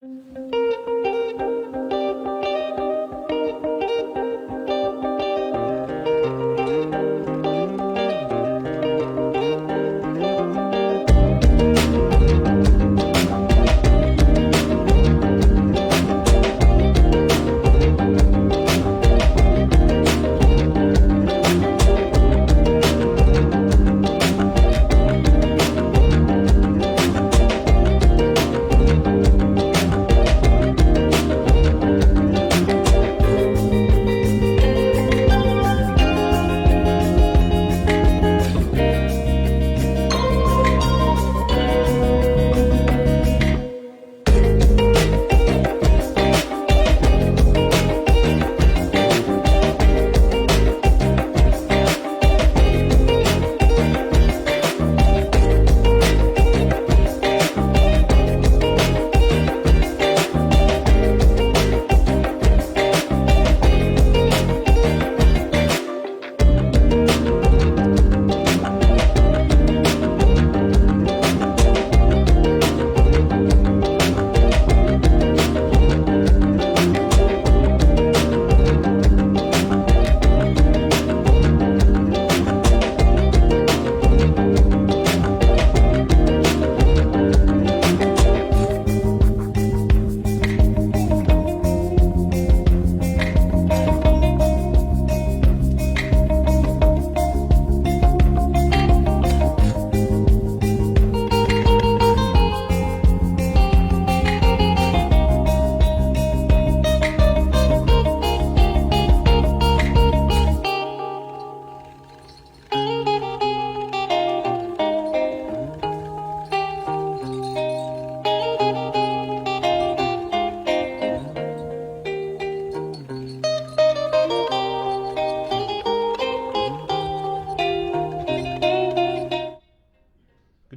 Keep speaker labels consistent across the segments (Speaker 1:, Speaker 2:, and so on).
Speaker 1: Good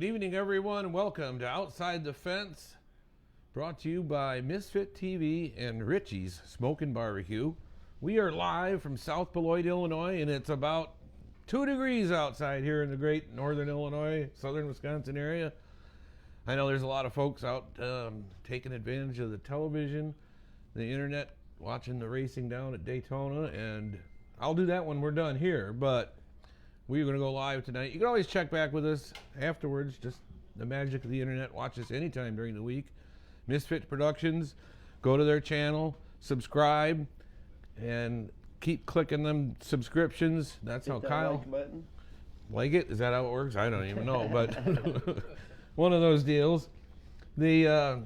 Speaker 1: evening, everyone. Welcome to Outside the Fence, brought to you by Misfit TV and Richie's Smokin' Barbecue. We are live from South Beloit, Illinois, and it's about 2 degrees outside here in the great northern Illinois, southern Wisconsin area. I know there's a lot of folks out taking advantage of the television, the internet, watching the racing down at Daytona, and I'll do that when we're done here, but we're going to go live tonight. You can always check back with us afterwards. Just the magic of the internet. Watch us anytime during the week. Misfit Productions. Go to their channel. Subscribe. And keep clicking them subscriptions. That's how Kyle...
Speaker 2: Like button.
Speaker 1: Like it? Is that how it works? I don't even know. But one of those deals. The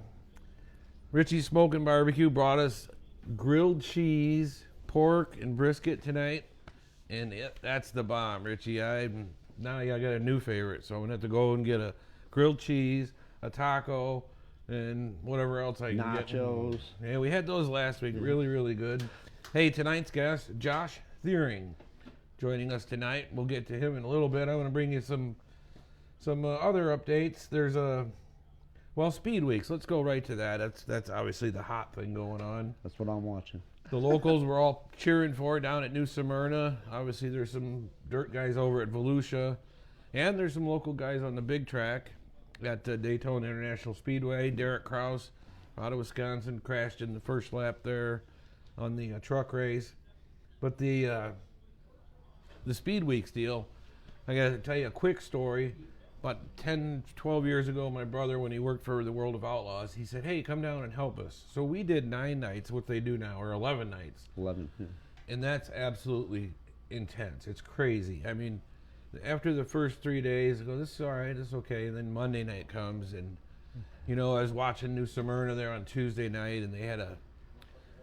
Speaker 1: Richie's Smokin' Barbecue brought us grilled cheese, pork, and brisket tonight. And that's the bomb, Richie. Now I got a new favorite, so I'm going to have to go and get a grilled cheese, a taco, and whatever else I can get.
Speaker 2: Nachos.
Speaker 1: Yeah, we had those last week. Really, really good. Hey, tonight's guest, Josh Thiering, joining us tonight. We'll get to him in a little bit. I'm going to bring you some other updates. There's Speed Weeks. Let's go right to that. That's obviously the hot thing going on.
Speaker 2: That's what I'm watching.
Speaker 1: The locals were all cheering for down at New Smyrna. Obviously, there's some dirt guys over at Volusia. And there's some local guys on the big track at Daytona International Speedway. Derek Kraus out of Wisconsin crashed in the first lap there on the truck race. But the Speed Weeks deal, I got to tell you a quick story. About 10, 12 years ago, my brother, when he worked for the World of Outlaws, he said, hey, come down and help us. So we did 9 nights, what they do now, or 11 nights.
Speaker 2: 11. Yeah.
Speaker 1: And that's absolutely intense. It's crazy. I mean, after the first 3 days, I go, this is all right, this is okay. And then Monday night comes, and, you know, I was watching New Smyrna there on Tuesday night, and they had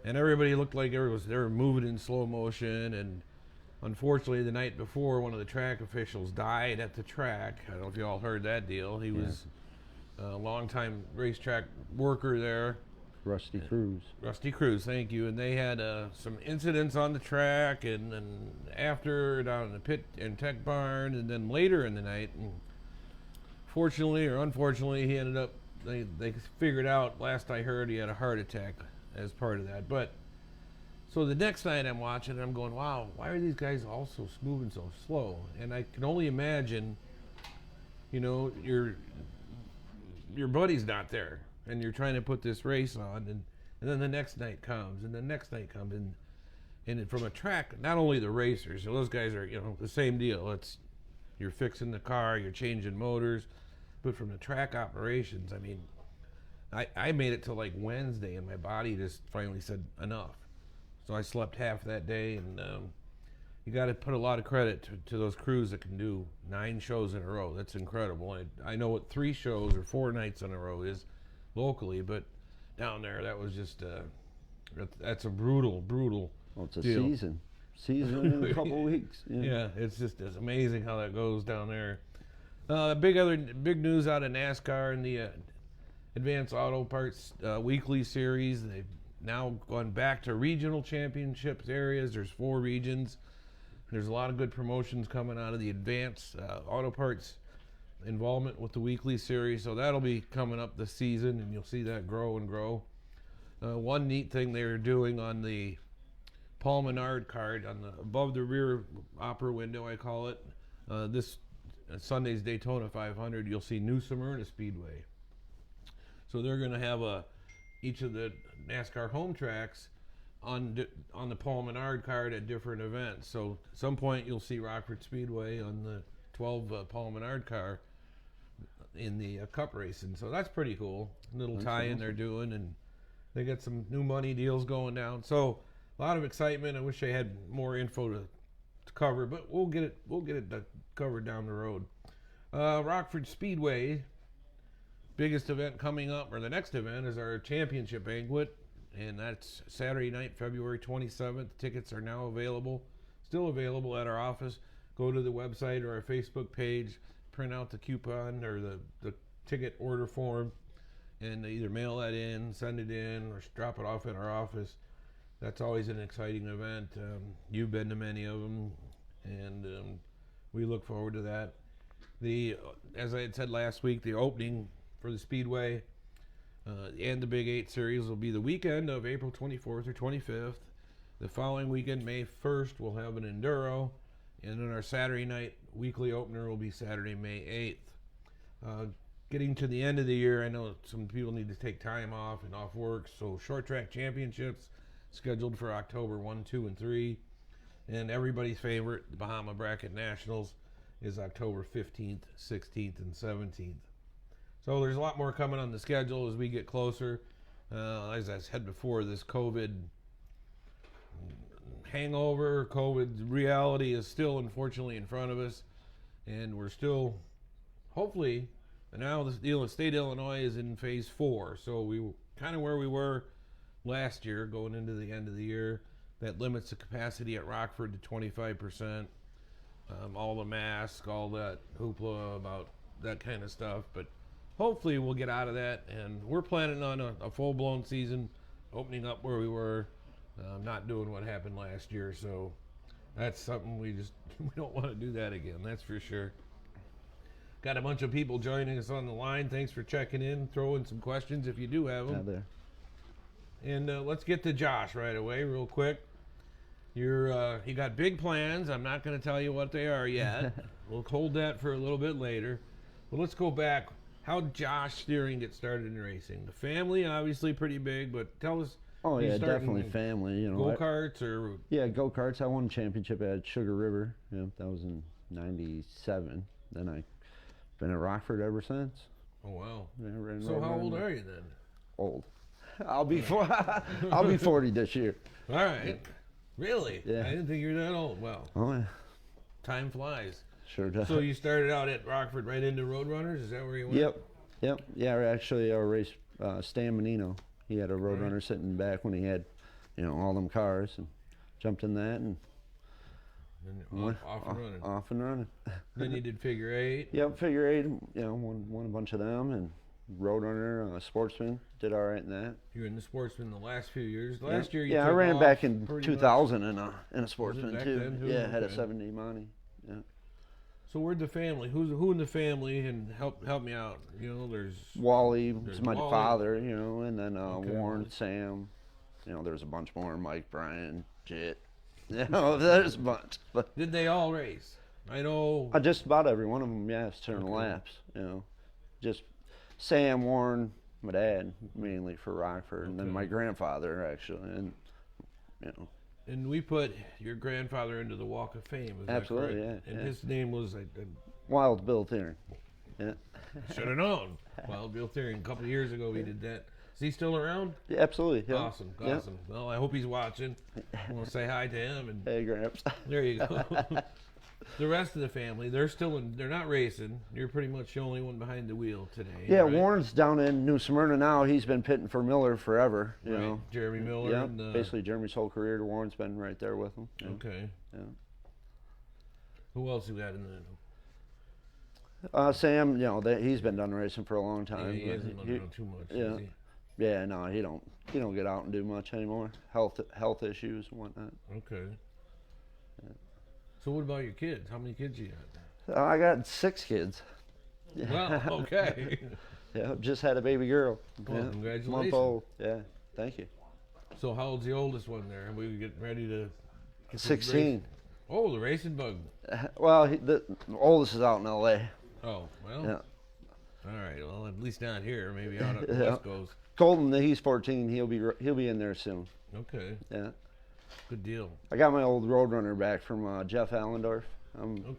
Speaker 1: and everybody looked like they were moving in slow motion, and unfortunately, the night before, one of the track officials died at the track. I don't know if you all heard that deal. He was a longtime racetrack worker there.
Speaker 2: Rusty Cruz.
Speaker 1: Rusty Cruz, thank you. And they had some incidents on the track, and after down in the pit and tech barn, and then later in the night. And fortunately or unfortunately, he ended up. They figured out. Last I heard, he had a heart attack as part of that, but. So the next night I'm watching, and I'm going, wow, why are these guys all so moving so slow? And I can only imagine, you know, your buddy's not there. and you're trying to put this race on, and then the next night comes, and the next night comes, and from a track, not only the racers, so those guys are, the same deal. You're fixing the car, you're changing motors, but from the track operations, I mean, I made it till like Wednesday, and my body just finally said enough. So I slept half that day, and you got to put a lot of credit to those crews that can do 9 shows in a row. That's incredible. I know what 3 shows or 4 nights in a row is locally, but down there, that was just that's a brutal
Speaker 2: Well, it's a
Speaker 1: deal.
Speaker 2: season in a couple weeks.
Speaker 1: Yeah, it's amazing how that goes down there. Big news out of NASCAR and the Advanced Auto Parts weekly series. They've now gone back to regional championships areas. There's 4 regions. There's a lot of good promotions coming out of the Advanced Auto Parts involvement with the weekly series, so that'll be coming up this season, and you'll see that grow and grow. One neat thing they're doing on the Paul Menard card, above the rear opera window, I call it, this Sunday's Daytona 500, you'll see New Smyrna Speedway. So they're going to have each of the NASCAR home tracks on the Paul Menard card at different events. So at some point you'll see Rockford Speedway on the 12 Paul Menard car in the cup racing. So that's pretty cool. Little tie-in they're doing, and they got some new money deals going down. So a lot of excitement. I wish I had more info to cover, but we'll get it covered down the road. Rockford Speedway, biggest event coming up, or the next event, is our championship banquet, and that's Saturday night, February 27th. Tickets are now still available at our office. Go to the website or our Facebook page, print out the coupon or the ticket order form, and either mail that in, send it in, or drop it off at our office. That's always an exciting event. You've been to many of them, and we look forward to that. As I had said last week, the opening for the Speedway and the Big 8 Series will be the weekend of April 24th or 25th. The following weekend, May 1st, we'll have an Enduro, and then our Saturday night weekly opener will be Saturday, May 8th. Getting to the end of the year, I know some people need to take time off and off work, so short track championships scheduled for October 1, 2, and 3, and everybody's favorite, the Bahama Bracket Nationals, is October 15th, 16th, and 17th. So there's a lot more coming on the schedule as we get closer. As I said before, this COVID hangover, COVID reality is still unfortunately in front of us, and we're still, hopefully, now the state of Illinois is in phase 4, so we were kind of where we were last year going into the end of the year. That limits the capacity at Rockford to 25%. All the masks, all that hoopla about that kind of stuff, but hopefully we'll get out of that, and we're planning on a full-blown season, opening up where we were, not doing what happened last year, so that's something we don't want to do that again, that's for sure. Got a bunch of people joining us on the line. Thanks for checking in. Throw in some questions if you do have them.
Speaker 2: There.
Speaker 1: And let's get to Josh right away, real quick. You got big plans. I'm not going to tell you what they are yet. We'll hold that for a little bit later. But let's go back. How did Josh Thiering get started in racing? The family, obviously pretty big, but tell us.
Speaker 2: Oh yeah, definitely family.
Speaker 1: Go-karts or?
Speaker 2: Yeah, go-karts. I won a championship at Sugar River. Yeah, that was in '97. Then I've been at Rockford ever since.
Speaker 1: Oh wow.
Speaker 2: Yeah,
Speaker 1: so how old are you then?
Speaker 2: Old. I'll be 40 this year.
Speaker 1: All right. Yeah. Really?
Speaker 2: Yeah.
Speaker 1: I didn't think you were that old. Well.
Speaker 2: Oh yeah.
Speaker 1: Time flies.
Speaker 2: Sure does.
Speaker 1: So you started out at Rockford right into Roadrunners? Is that where you went?
Speaker 2: Yep. Yeah, actually I raced Stan Menino. He had a Roadrunner sitting back when he had, all them cars, and jumped in that and off and running.
Speaker 1: Then you did figure 8.
Speaker 2: Yep, figure 8. Won a bunch of them, and Roadrunner, Sportsman, did all right in that.
Speaker 1: You were in the Sportsman the last few years. Last year,
Speaker 2: I ran back in 2000 in a Sportsman too.
Speaker 1: Then,
Speaker 2: had a 70 Mania. Yeah.
Speaker 1: So where'd the family? Who in the family? And help me out. There's
Speaker 2: Wally, was my father. And then Warren, Sam. There's a bunch more. Mike, Brian, Jit. There's a bunch. But
Speaker 1: did they all race? I know.
Speaker 2: Just about every one of them. Yes, turn laps. Just Sam, Warren, my dad mainly for Rockford, and then my grandfather actually, and you know.
Speaker 1: And we put your grandfather into the Walk of Fame. Is
Speaker 2: Absolutely,
Speaker 1: that correct?
Speaker 2: yeah.
Speaker 1: And
Speaker 2: yeah.
Speaker 1: his name was
Speaker 2: Wild Bill Thiering. Yeah.
Speaker 1: Should have known. Wild Bill Thiering. A couple of years ago we did that. Is he still around?
Speaker 2: Yeah, absolutely. Yeah.
Speaker 1: Awesome. Well, I hope he's watching. We'll say hi to him. And
Speaker 2: hey, Gramps.
Speaker 1: there you go. The rest of the family, they're not racing. You're pretty much the only one behind the wheel today.
Speaker 2: Yeah,
Speaker 1: right?
Speaker 2: Warren's down in New Smyrna now. He's been pitting for Miller forever. You know,
Speaker 1: Jeremy Miller.
Speaker 2: Yeah,
Speaker 1: and,
Speaker 2: basically Jeremy's whole career. Warren's been right there with him. Yeah.
Speaker 1: Okay.
Speaker 2: Yeah.
Speaker 1: Who else you got in the?
Speaker 2: Sam, you know, he's been done racing for a long time.
Speaker 1: Yeah, he hasn't done around too much.
Speaker 2: Yeah.
Speaker 1: Has he?
Speaker 2: Yeah, no, he don't get out and do much anymore. Health issues and whatnot.
Speaker 1: Okay. Yeah. So what about your kids? How many kids you got?
Speaker 2: I got 6 kids.
Speaker 1: Well, okay.
Speaker 2: Yeah, just had a baby girl.
Speaker 1: Well,
Speaker 2: yeah,
Speaker 1: congratulations.
Speaker 2: Month old. Yeah, thank you.
Speaker 1: So how old's the oldest one there? We getting ready to.
Speaker 2: 16.
Speaker 1: Oh, the racing bug.
Speaker 2: Well, the oldest is out in L.A.
Speaker 1: Oh, well.
Speaker 2: Yeah.
Speaker 1: All right. Well, at least down here, maybe out at the West Coast.
Speaker 2: Colton, he's 14. He'll be in there soon.
Speaker 1: Okay.
Speaker 2: Yeah.
Speaker 1: Good deal.
Speaker 2: I got my old Roadrunner back from Jeff Allendorf. I'm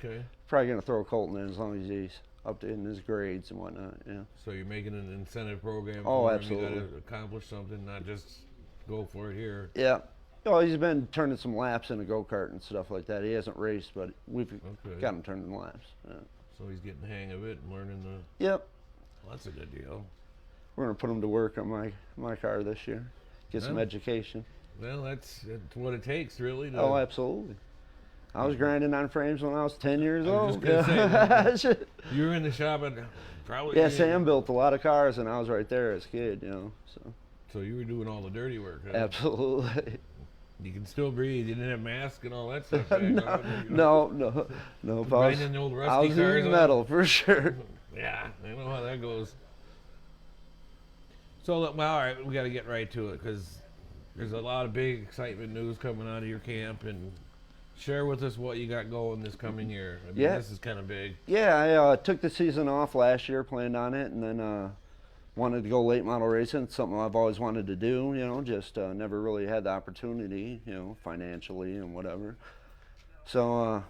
Speaker 2: probably gonna throw Colton in as long as he's up to in his grades and whatnot. Yeah.
Speaker 1: So you're making an incentive program.
Speaker 2: Oh,
Speaker 1: for
Speaker 2: absolutely.
Speaker 1: Him. You got to accomplish something, not just go for it here.
Speaker 2: Yeah. Oh, he's been turning some laps in a go-kart and stuff like that. He hasn't raced, but we've got him turning laps. Yeah.
Speaker 1: So he's getting the hang of it and learning the.
Speaker 2: Yep.
Speaker 1: Well, that's a good deal.
Speaker 2: We're gonna put him to work on my car this year. Get some education.
Speaker 1: Well, that's what it takes, really.
Speaker 2: Oh, absolutely. I was grinding on frames when I was 10 years old.
Speaker 1: Say, you were in the shop and probably.
Speaker 2: Yeah, Sam built a lot of cars, and I was right there as a kid, you know.
Speaker 1: So you were doing all the dirty work. Huh?
Speaker 2: Absolutely.
Speaker 1: You can still breathe. You didn't have mask and all that stuff.
Speaker 2: No.
Speaker 1: Grinding the old rusty
Speaker 2: I was
Speaker 1: cars.
Speaker 2: using metal for sure.
Speaker 1: Yeah, I know how that goes. So, well, all right, we got to get right to it because there's a lot of big excitement news coming out of your camp, and share with us what you got going this coming year. I mean, this is kind of big.
Speaker 2: Yeah, I took the season off last year, planned on it, and then wanted to go late model racing. It's something I've always wanted to do, you know, just never really had the opportunity, you know, financially and whatever. So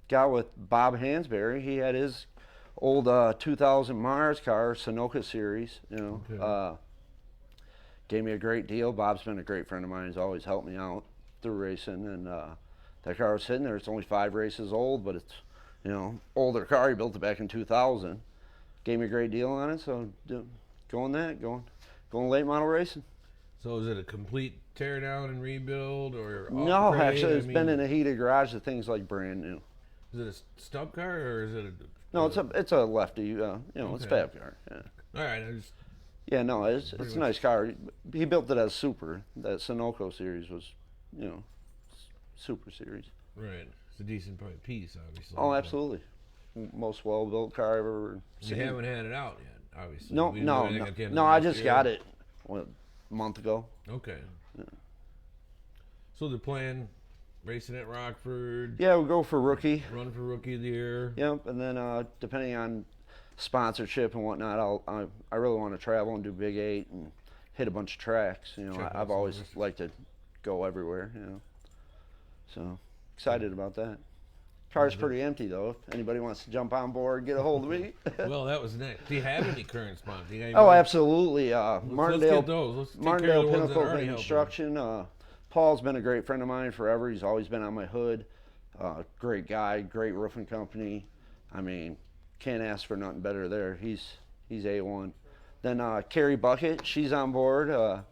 Speaker 2: got with Bob Hansberry. He had his old 2000 Mars car, Sunoco Series, you know.
Speaker 1: Okay.
Speaker 2: Gave me a great deal. Bob's been a great friend of mine. He's always helped me out through racing, and that car was sitting there. It's only 5 races old, but it's, you know, older car. He built it back in 2000. Gave me a great deal on it, so going late model racing.
Speaker 1: So is it a complete tear down and rebuild, or
Speaker 2: no? Actually, it's been in a heated garage. The thing's like brand new.
Speaker 1: Is it a stub car or is it a?
Speaker 2: No, it's a lefty. You know, it's a fab car. Yeah.
Speaker 1: All right,
Speaker 2: Yeah, no, it's a nice car. He built it as super. That Sunoco series was, you know, super series.
Speaker 1: Right. It's a decent piece, obviously.
Speaker 2: Oh, absolutely. Most well-built car I've ever seen.
Speaker 1: You haven't had it out yet, obviously.
Speaker 2: No, I just got it a month ago.
Speaker 1: Okay. Yeah. So the plan, racing at Rockford.
Speaker 2: Yeah, we'll go for rookie.
Speaker 1: Run for rookie of the year.
Speaker 2: Yep, and then depending on sponsorship and whatnot, I really want to travel and do Big 8 and hit a bunch of tracks. You know, I've always liked to go everywhere. You know, so excited about that. Car's pretty empty though. If anybody wants to jump on board, get a hold of me.
Speaker 1: Well, that was next. Do you have any current sponsors?
Speaker 2: Oh, absolutely. Martindale,
Speaker 1: let's get those. Let's
Speaker 2: Martindale Pinnacle Construction. Paul's been a great friend of mine forever. He's always been on my hood. Great guy, great roofing company. I mean, can't ask for nothing better there. He's A1. Then Carrie Bucket, she's on board.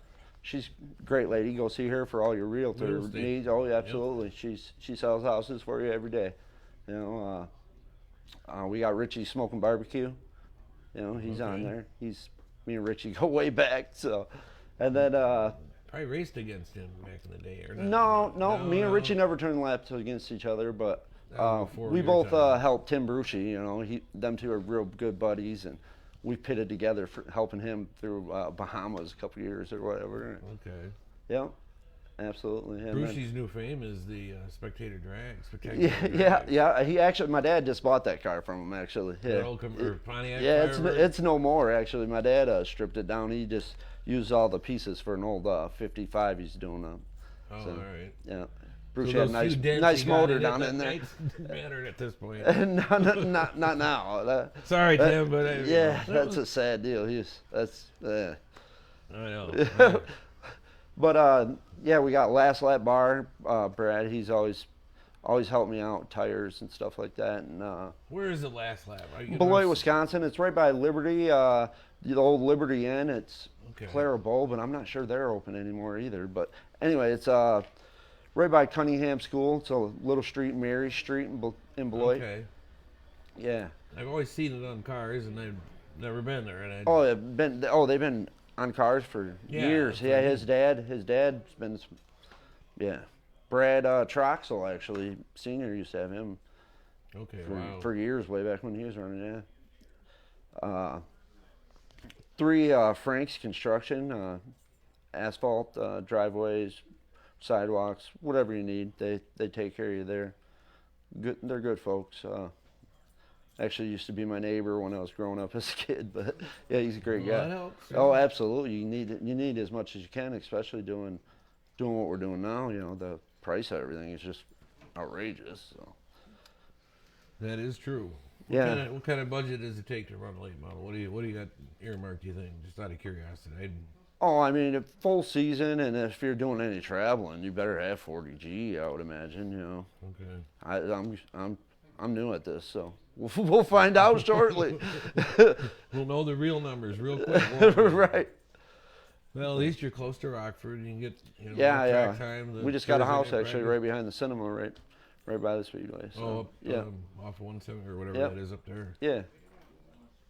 Speaker 2: She's a great lady. Go see her for all your realtor needs. Oh, yeah, absolutely. Yep. She sells houses for you every day. You know, we got Richie Smoking Barbecue. You know, he's on there. Me and Richie go way back. So, and then
Speaker 1: probably raced against him back in the day, or
Speaker 2: not? No. Me and Richie never turned laps against each other, but we both helped Tim Brucey. You know, them two are real good buddies, and we pitted together for helping him through Bahamas a couple years or whatever.
Speaker 1: Okay.
Speaker 2: Yeah. Absolutely. Yeah,
Speaker 1: Brucey's new fame is the Spectator drag.
Speaker 2: Yeah. He actually, my dad just bought that car from him. Actually, yeah.
Speaker 1: Or Pontiac.
Speaker 2: Yeah, it's no more. Actually, my dad stripped it down. He just used all the pieces for an old 55 he's doing.
Speaker 1: All right.
Speaker 2: Yeah. Bruce had a nice motor down in there.
Speaker 1: Mattered at this point.
Speaker 2: not now.
Speaker 1: Sorry, Tim, but
Speaker 2: that's a sad deal. I
Speaker 1: know.
Speaker 2: But we got Last Lap Bar. Brad, he's always helped me out with tires and stuff like that. And
Speaker 1: where is the Last Lap?
Speaker 2: Beloit, Wisconsin. It's right by Liberty, the old Liberty Inn. It's Clara Bowl, but I'm not sure they're open anymore either. But anyway, it's right by Cunningham School. It's a little street, Mary Street in Beloit.
Speaker 1: Okay.
Speaker 2: Yeah.
Speaker 1: I've always seen it on cars, and I've never been there.
Speaker 2: They've been on cars for years. Yeah, his dad's been. Yeah. Brad Troxel, actually, Senior used to have him.
Speaker 1: Okay,
Speaker 2: for years, way back when he was running, yeah. 3 Frank's Construction, asphalt, driveways, sidewalks, whatever you need, they take care of you there. Good, they're good folks. Actually used to be my neighbor when I was growing up as a kid, but yeah, he's a great guy.
Speaker 1: That helps.
Speaker 2: Oh, absolutely. You need as much as you can, especially doing what we're doing now. You know, the price of everything is just outrageous. So.
Speaker 1: That is true. What kind of budget does it take to run a late model? What do you got earmarked, do you think? Just out of curiosity.
Speaker 2: I mean, full season, and if you're doing any traveling, you better have 40G, I would imagine, you know.
Speaker 1: Okay.
Speaker 2: I'm new at this, so we'll find out shortly.
Speaker 1: We'll know the real numbers real quick.
Speaker 2: Right.
Speaker 1: Well, at least you're close to Rockford. You can get
Speaker 2: track
Speaker 1: time.
Speaker 2: We just got a house actually right behind the cinema, right by the Speedway. So,
Speaker 1: off 170 or whatever that is up there.
Speaker 2: Yeah.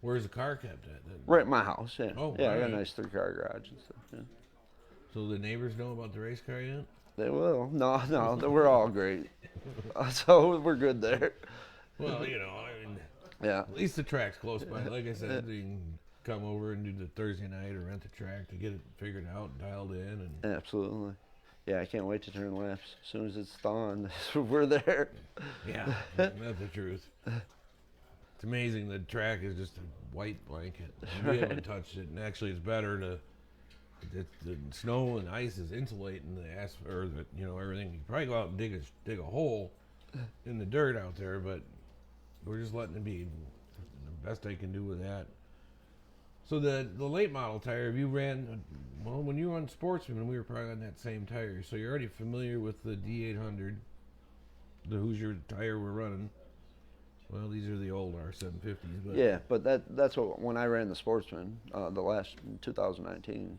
Speaker 1: Where's the car kept at?
Speaker 2: Right at my house. Yeah.
Speaker 1: Oh,
Speaker 2: yeah. I got a nice 3-car garage and stuff. Yeah.
Speaker 1: So the neighbors know about the race car yet?
Speaker 2: They will. No, we're all great. So we're good there.
Speaker 1: Well, at least the track's close by. Like I said, you can come over and do the Thursday night or rent the track to get it figured out and dialed in. And
Speaker 2: absolutely. Yeah, I can't wait to turn laps. As soon as it's thawing, we're there.
Speaker 1: Yeah, that's the truth. It's amazing the track is just a white blanket. We haven't touched it, and actually it's better to. The snow and ice is insulating the asphalt, or everything. You probably go out and dig a hole in the dirt out there, but we're just letting it be the best I can do with that. So the late model tire, have you ran? Well, when you were on Sportsman, we were probably on that same tire, so you're already familiar with the D800, the Hoosier tire we're running. Well, these are the old R750s. But
Speaker 2: yeah, but that's when I ran the Sportsman, the last 2019.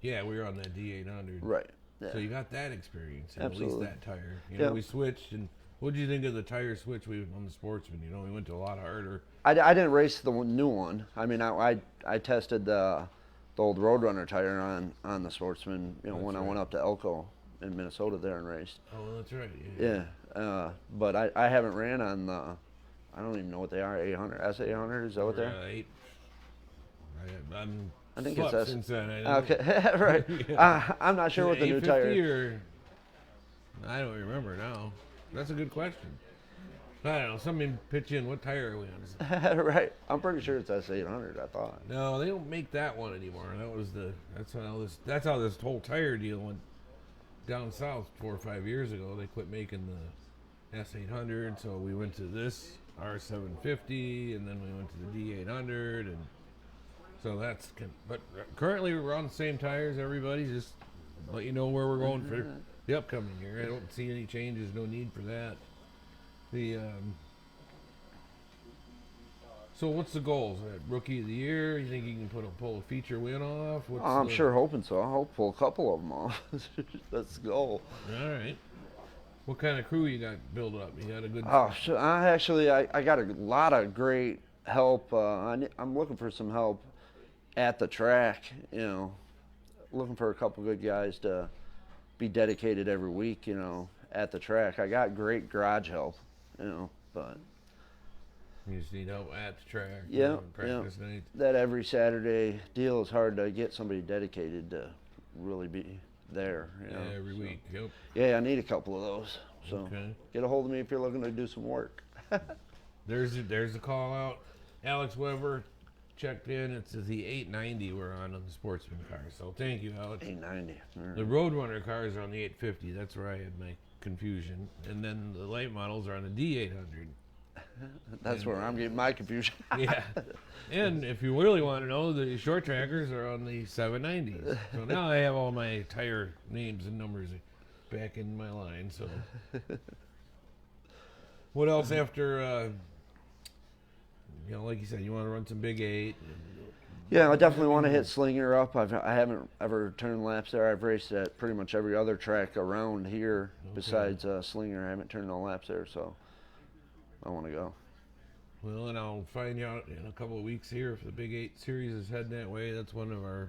Speaker 1: Yeah, we were on that D800.
Speaker 2: Right. Yeah.
Speaker 1: So you got that experience,
Speaker 2: absolutely.
Speaker 1: At least that tire. We switched, and what did you think of the tire switch on the Sportsman? We went to a lot harder.
Speaker 2: I didn't race the new one. I mean, I tested the old Roadrunner tire on the Sportsman, when I went up to Elko in Minnesota there and raced.
Speaker 1: Oh, that's right.
Speaker 2: Yeah. But I haven't ran on the, I don't even know what they are, 800, S800, is that what they're?
Speaker 1: 8.
Speaker 2: I think it's S.
Speaker 1: Since then.
Speaker 2: Okay, right. Yeah. I'm not sure what the new tire.
Speaker 1: I don't remember now. That's a good question. I don't know. Somebody pitch in. What tire are we on?
Speaker 2: Right. I'm pretty sure it's S800. I thought.
Speaker 1: No, they don't make that one anymore. That's how this whole tire deal went down south 4 or 5 years ago. They quit making the S800, so we went to this R750, and then we went to the D800, and so but currently we're on the same tires. Everybody, just let you know where we're going for the upcoming year. I don't see any changes. No need for that. So what's the goals? Rookie of the year? You think you can pull a feature win off?
Speaker 2: I'm sure hoping so. I hope pull a couple of them off. That's the goal.
Speaker 1: All right. What kind of crew you got built up? You got a good.
Speaker 2: I got a lot of great help. I'm looking for some help at the track. Looking for a couple good guys to be dedicated every week. At the track. I got great garage help. But.
Speaker 1: You just need help at the track.
Speaker 2: Yeah,
Speaker 1: practice night.
Speaker 2: That every Saturday deal is hard to get somebody dedicated to really be there. You know,
Speaker 1: every week. Yep.
Speaker 2: Yeah, I need a couple of those. So get a hold of me if you're looking to do some work.
Speaker 1: There's the call out. Alex Weber checked in. It's the 890 we're on the Sportsman car. So thank you, Alex.
Speaker 2: 890. Right.
Speaker 1: The Roadrunner cars are on the 850. That's where I had my confusion. And then the light models are on the D800.
Speaker 2: That's where I'm getting my confusion.
Speaker 1: Yeah. And if you really want to know, the short trackers are on the 790s. So now I have all my tire names and numbers back in my line. So what else after, like you said, you want to run some Big 8?
Speaker 2: Yeah, I definitely want to hit Slinger up. I haven't ever turned laps there. I've raced at pretty much every other track around here besides Slinger. I haven't turned no laps there, so I want to go.
Speaker 1: Well, and I'll find out in a couple of weeks here if the Big 8 series is heading that way. That's one of our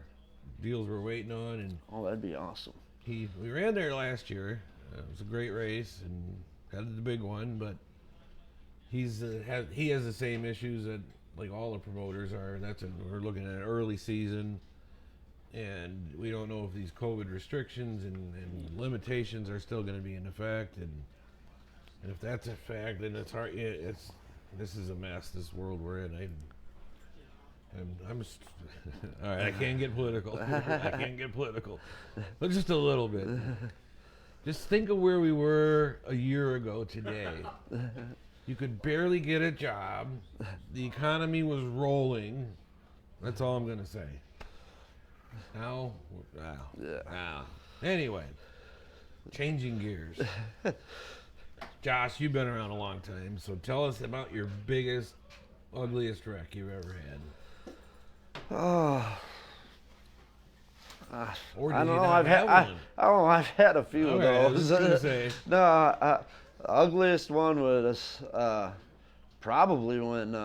Speaker 1: deals we're waiting on. And
Speaker 2: oh, that'd be awesome.
Speaker 1: We ran there last year. It was a great race and had the big one, but he has the same issues that like all the promoters are. We're looking at an early season, and we don't know if these COVID restrictions and limitations are still going to be in effect. And if that's a fact, then it's hard. This is a mess. This world we're in. All right. I can't get political. But just a little bit. Just think of where we were a year ago today. You could barely get a job. The economy was rolling. That's all I'm going to say. Now. Anyway, changing gears. Josh, you've been around a long time, so tell us about your biggest, ugliest wreck you've ever had.
Speaker 2: Oh.
Speaker 1: I
Speaker 2: don't know. I've had a few of those. No, ugliest one was probably when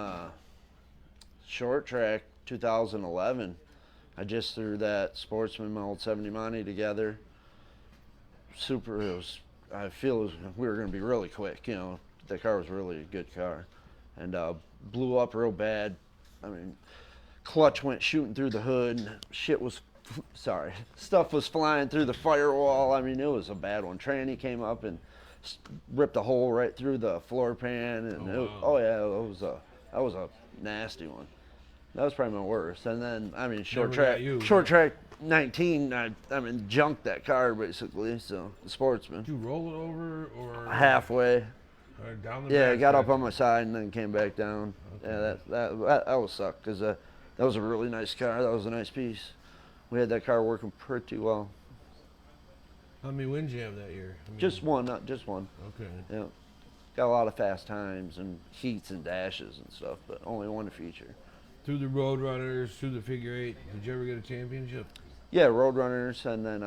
Speaker 2: short track 2011. I just threw that Sportsman, my old 70 Mania together. I feel we were going to be really quick. The car was really a good car, and blew up real bad. I mean, clutch went shooting through the hood. And stuff was flying through the firewall. I mean, it was a bad one. Tranny came up and ripped a hole right through the floor pan, and that was a nasty one. That was probably my worst. And then short track 19. I junked that car basically. So the Sportsman.
Speaker 1: Did you roll it over or
Speaker 2: halfway?
Speaker 1: Or down the
Speaker 2: yeah, I got up on my side and then came back down. Okay. Yeah, that was sucked because that was a really nice car. That was a nice piece. We had that car working pretty well.
Speaker 1: How many wins you have that year?
Speaker 2: Just one, not just one.
Speaker 1: Okay.
Speaker 2: Yeah, got a lot of fast times and heats and dashes and stuff, but only one to feature.
Speaker 1: Through the Roadrunners, through the figure 8, did you ever get a championship?
Speaker 2: Yeah, Roadrunners, and then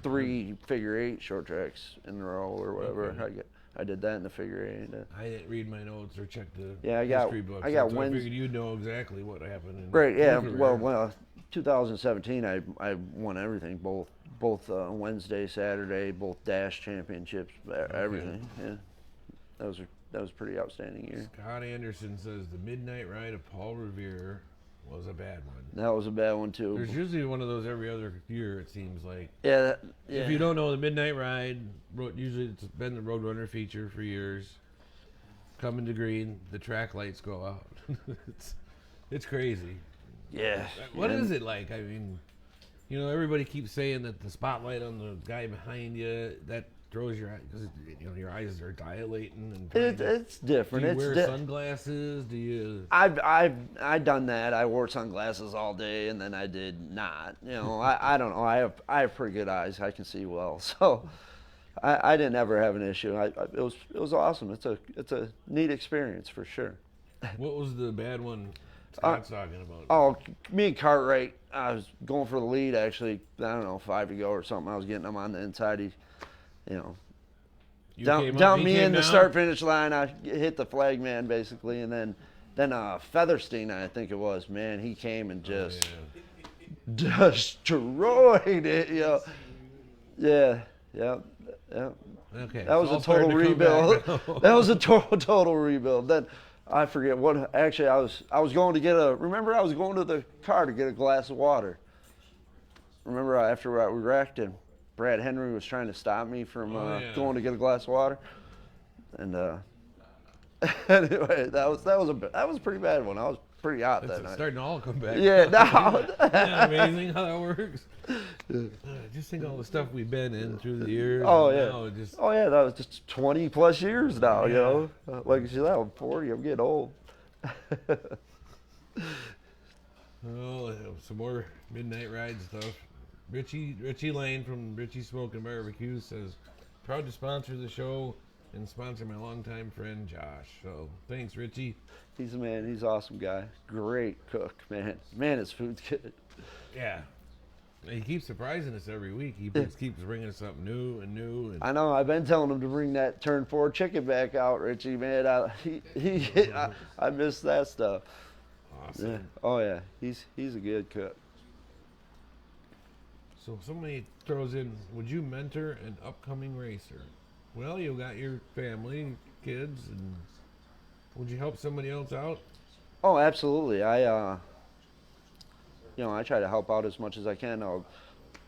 Speaker 2: 3 figure 8 short tracks in a row or whatever. Okay. I did that in the figure 8.
Speaker 1: I didn't read my notes or check the
Speaker 2: history
Speaker 1: books.
Speaker 2: I got
Speaker 1: so
Speaker 2: wins.
Speaker 1: I figured you'd know exactly what happened.
Speaker 2: Right. Yeah. Well, 2017, I won everything, both Wednesday, Saturday, both dash championships, everything. Yeah, that was a pretty outstanding year.
Speaker 1: Scott Anderson says the Midnight Ride of Paul Revere was a bad one.
Speaker 2: That was a bad one too.
Speaker 1: There's usually one of those every other year, it seems like.
Speaker 2: Yeah.
Speaker 1: If you don't know the Midnight Ride, usually it's been the Roadrunner feature for years. Coming to green, the track lights go out. It's crazy.
Speaker 2: Yeah.
Speaker 1: What is it like? I mean, everybody keeps saying that the spotlight on the guy behind you, that throws your eyes, because your eyes are dilating. And
Speaker 2: it's different.
Speaker 1: Do you wear sunglasses? Do you?
Speaker 2: I've done that. I wore sunglasses all day, and then I did not. I don't know. I have pretty good eyes. I can see well, so I didn't ever have an issue. It was awesome. It's a neat experience for sure.
Speaker 1: What was the bad one Scott's talking about?
Speaker 2: Oh, me and Cartwright. I was going for the lead actually. I don't know, 5 to go or something. I was getting him on the inside. He, down me in the start finish line. I hit the flag man basically, and then Featherstein, I think it was. Man, he came and just destroyed it. Yeah.
Speaker 1: Okay.
Speaker 2: That was a total rebuild. That was a total rebuild. Then I forget what. Actually, I was going to get remember, I was going to the car to get a glass of water. Remember after we wrecked him. Brad Henry was trying to stop me from going to get a glass of water. And anyway, that was a pretty bad one. I was pretty hot that night.
Speaker 1: Starting to all come back.
Speaker 2: Yeah, no.
Speaker 1: Isn't that amazing how that works? Just think all the stuff we've been in through the years.
Speaker 2: Oh yeah, that was just 20 plus years now. You know, like you said, I'm 40. I'm getting old.
Speaker 1: Well, some more midnight ride stuff. Richie Lane from Richie Smoke and Barbecue says, proud to sponsor the show and sponsor my longtime friend Josh. So thanks, Richie.
Speaker 2: He's a man. He's an awesome guy. Great cook, man. Man, his food's good.
Speaker 1: Yeah. He keeps surprising us every week. He keeps bringing us something new and new. And
Speaker 2: I know. I've been telling him to bring that turn 4 chicken back out, Richie. Man, I miss that stuff.
Speaker 1: Awesome.
Speaker 2: Yeah. Oh yeah, he's a good cook.
Speaker 1: So somebody throws in, would you mentor an upcoming racer? Well, you got your family, kids, and would you help somebody else out?
Speaker 2: Oh, absolutely. I try to help out as much as I can.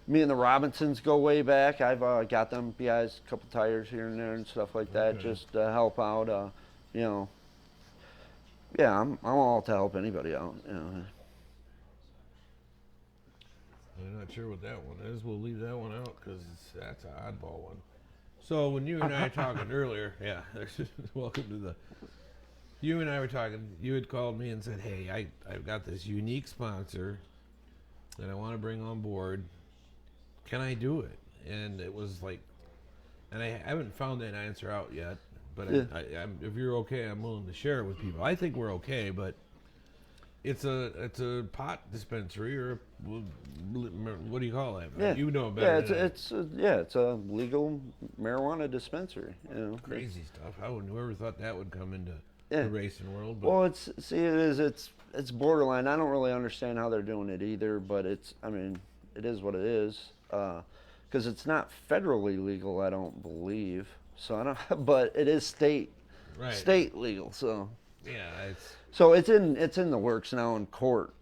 Speaker 2: Me and the Robinsons go way back. I've got them guys a couple tires here and there and stuff like that, just to help out. Yeah, I'm all to help anybody out. You know.
Speaker 1: I'm not sure what that one is. We'll leave that one out because that's an oddball one. So when you and I talking earlier, welcome to the. You and I were talking. You had called me and said, "Hey, I've got this unique sponsor that I want to bring on board. Can I do it?" And it was like, and I haven't found that answer out yet. But if you're okay, I'm willing to share it with people. I think we're okay, but it's a pot dispensary, or what do you call that?
Speaker 2: Yeah.
Speaker 1: You know better.
Speaker 2: Yeah, it's a legal marijuana dispensary. You know,
Speaker 1: crazy stuff. I wouldn't whoever thought that would come into the racing world. But.
Speaker 2: Well, it's borderline. I don't really understand how they're doing it either, but it is what it is. Because it's not federally legal, I don't believe. So I don't, but it is state legal. So
Speaker 1: yeah,
Speaker 2: it's in the works now in court,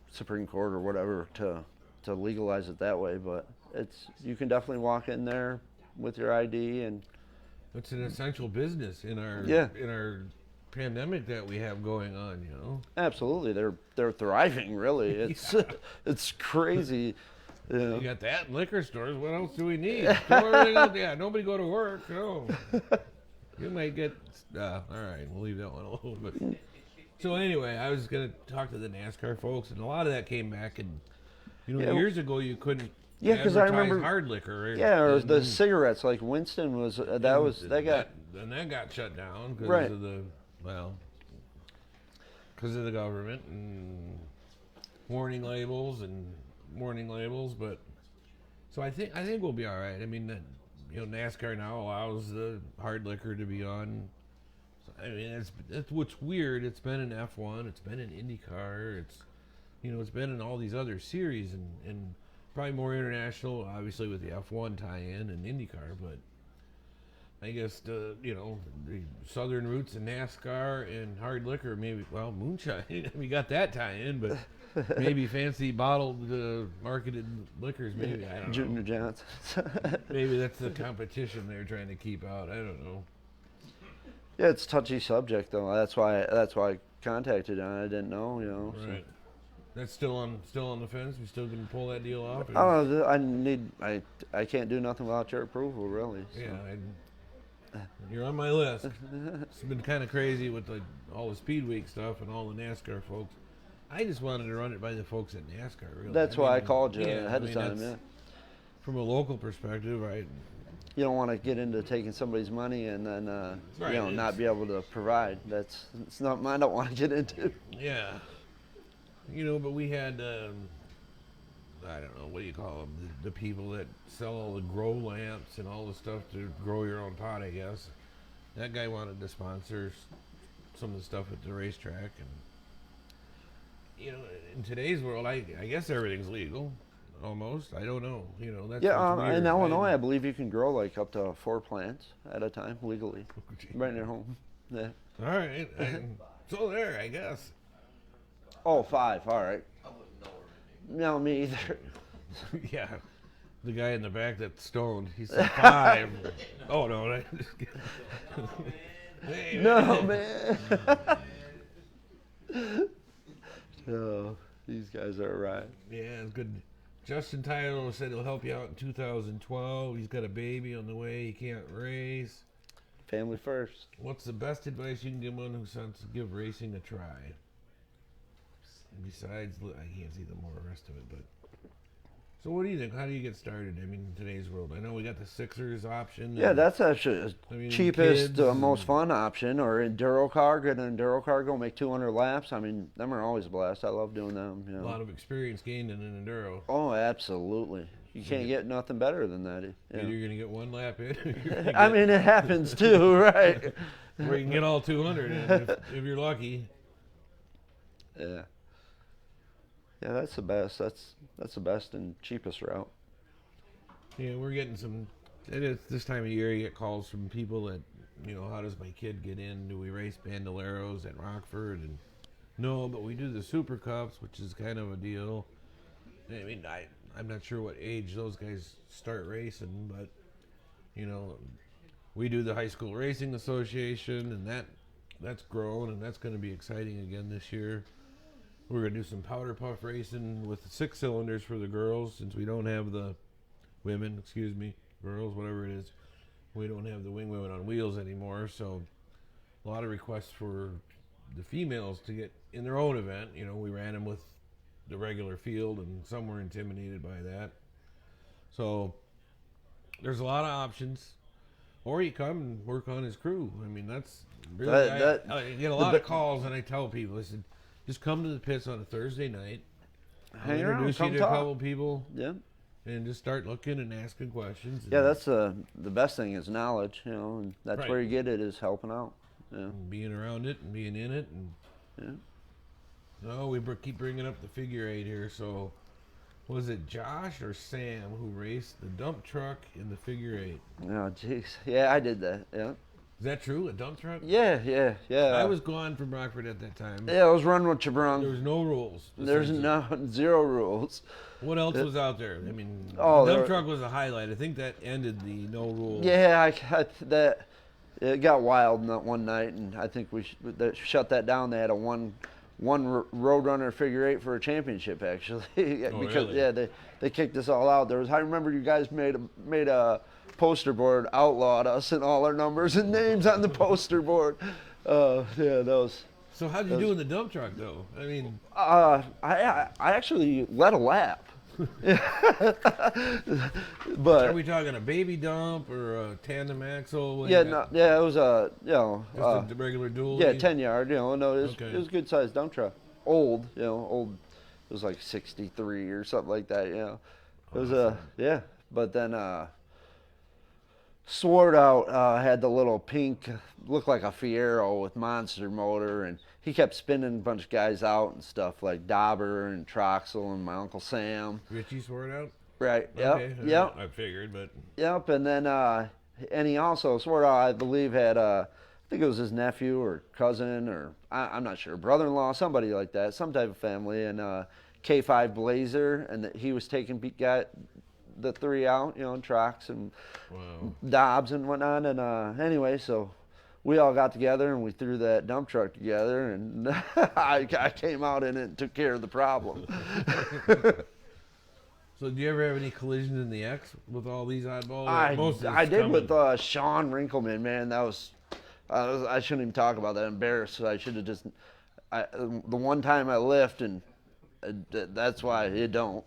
Speaker 2: Supreme Court or whatever to legalize it that way. But you can definitely walk in there with your ID, and
Speaker 1: it's an essential business in our pandemic that we have going on.
Speaker 2: Absolutely, they're thriving. Really, it's crazy.
Speaker 1: You got that in liquor stores. What else do we need? Throw everything out there. Nobody go to work. No. You might get. All right, we'll leave that one alone. But so anyway, I was gonna talk to the NASCAR folks, and a lot of that came back. And years ago you couldn't.
Speaker 2: Yeah, because I remember
Speaker 1: hard liquor. Right?
Speaker 2: Yeah, or the cigarettes. Like Winston was. That
Speaker 1: got shut down
Speaker 2: right.
Speaker 1: of because of the government and warning labels, but so I think we'll be all right. I mean, NASCAR now allows the hard liquor to be on. So, I mean, it's what's weird. It's been in F1, it's been in IndyCar, it's been in all these other series and probably more international, obviously with the F1 tie-in and IndyCar, but I guess the southern roots in NASCAR and hard liquor, maybe moonshine. We got that tie-in, but maybe fancy bottled marketed liquors. Maybe I don't know.
Speaker 2: Junior Johnson.
Speaker 1: Maybe that's the competition they're trying to keep out. I don't know.
Speaker 2: Yeah, it's a touchy subject though. That's why I contacted you. I didn't know.
Speaker 1: Right. So. That's still on the fence. We still can pull that deal off.
Speaker 2: I can't do nothing without your approval, really. So.
Speaker 1: Yeah. You're on my list. It's been kind of crazy with all the Speed Week stuff and all the NASCAR folks. I just wanted to run it by the folks at NASCAR, really.
Speaker 2: That's why I called you ahead of time, yeah.
Speaker 1: From a local perspective, right?
Speaker 2: You don't want to get into taking somebody's money and then, not be able to provide. It's not I don't want to get into.
Speaker 1: Yeah. But we had, I don't know, what do you call them? The people that sell all the grow lamps and all the stuff to grow your own pot, I guess. That guy wanted to sponsor some of the stuff at the racetrack. And, in today's world, I guess everything's legal, almost. I don't know. That's weird,
Speaker 2: in Illinois, I believe you can grow up to 4 plants at a time legally, right in your home. Yeah.
Speaker 1: All right. So there, I guess.
Speaker 2: Oh, 5. All right. No, me either.
Speaker 1: Yeah. The guy in the back that's stoned. He said 5. Oh, no. Hey,
Speaker 2: no, man. No, these guys are right.
Speaker 1: Yeah, it's good. Justin Tyler said he'll help you out in 2012. He's got a baby on the way. He can't race.
Speaker 2: Family first.
Speaker 1: What's the best advice you can give one who wants to give racing a try? Besides, I can't see the more rest of it, but. So what do you think? How do you get started? I mean, in today's world, I know we got the Sixers option.
Speaker 2: Yeah, that's actually the cheapest, most fun option. Or enduro car, get an enduro car, go make 200 laps. I mean, them are always a blast. I love doing them. You know.
Speaker 1: A lot of experience gained in an enduro.
Speaker 2: Oh, absolutely. You can't get nothing better than that.
Speaker 1: Yeah. You're going to get 1 lap in.
Speaker 2: I mean, it happens too, right?
Speaker 1: Or you can get all 200 in if you're lucky.
Speaker 2: Yeah. Yeah, that's the best. That's the best and cheapest route.
Speaker 1: Yeah, we're getting some. And it's this time of year, you get calls from people that, you know, how does my kid get in? Do we race Bandoleros at Rockford? And no, but we do the Super Cups, which is kind of a deal. I mean, I'm not sure what age those guys start racing, but you know, we do the High School Racing Association, and that's grown, and that's going to be exciting again this year. We're going to do some powder puff racing with 6 cylinders for the girls, since we don't have the women, girls, whatever it is. We don't have the wing women on wheels anymore, so a lot of requests for the females to get in their own event. You know, we ran them with the regular field, and some were intimidated by that. So there's a lot of options. Or you come and work on his crew. I mean, that's really, I get a lot of calls, and I tell people, I said, just come to the pits on a Thursday night. I'll introduce you to a couple people.
Speaker 2: Yeah.
Speaker 1: And just start looking and asking questions.
Speaker 2: Yeah, that's the best thing is knowledge, you know, and that's
Speaker 1: right.
Speaker 2: where you get it is helping out. Yeah.
Speaker 1: And being around it and being in it. And no, we keep bringing up the figure 8 here. So was it Josh or Sam who raced the dump truck in the figure 8?
Speaker 2: Oh, jeez. Yeah, I did that. Yeah.
Speaker 1: Is that true? A dump truck?
Speaker 2: Yeah.
Speaker 1: I was gone from Rockford at that time.
Speaker 2: Yeah, I was running with Chabrung.
Speaker 1: There was no rules.
Speaker 2: There's zero rules.
Speaker 1: What else was out there? I mean, the dump truck was a highlight. I think that ended the no rules.
Speaker 2: Yeah, it got wild one night, and I think we shut that down. They had a one Roadrunner figure 8 for a championship, actually. Because
Speaker 1: really?
Speaker 2: they kicked us all out. I remember you guys made a poster board, outlawed us and all our numbers and names on the poster board. Those.
Speaker 1: So how'd you do in the dump truck, though? I mean,
Speaker 2: I actually led a lap. But
Speaker 1: are we talking a baby dump or a tandem axle?
Speaker 2: It was a
Speaker 1: just a regular dual.
Speaker 2: Yeah, 10-yard. You know, no, it was a good sized dump truck. Old. It was like 63 or something like that. You know, it was But then Sword Out had the little pink, looked like a Fiero with monster motor, and he kept spinning a bunch of guys out and stuff like Dauber and Troxel and my Uncle Sam.
Speaker 1: Richie Sword Out?
Speaker 2: Right,
Speaker 1: okay.
Speaker 2: Yep.
Speaker 1: I figured, but...
Speaker 2: Yep, and then, and he also, Sword Out, I believe, had, I think it was his nephew or cousin or, I'm not sure, brother-in-law, somebody like that, some type of family, and K5 Blazer, and he was taking the 3 out, and Trox and Dobbs and whatnot. And anyway, so we all got together and we threw that dump truck together, and I came out in it and took care of the problem.
Speaker 1: So do you ever have any collisions in the X with all these oddballs?
Speaker 2: I did with Sean Rinkelman, man. That was, I shouldn't even talk about that. Embarrassed. I should have just, the one time I lift, and that's why you don't.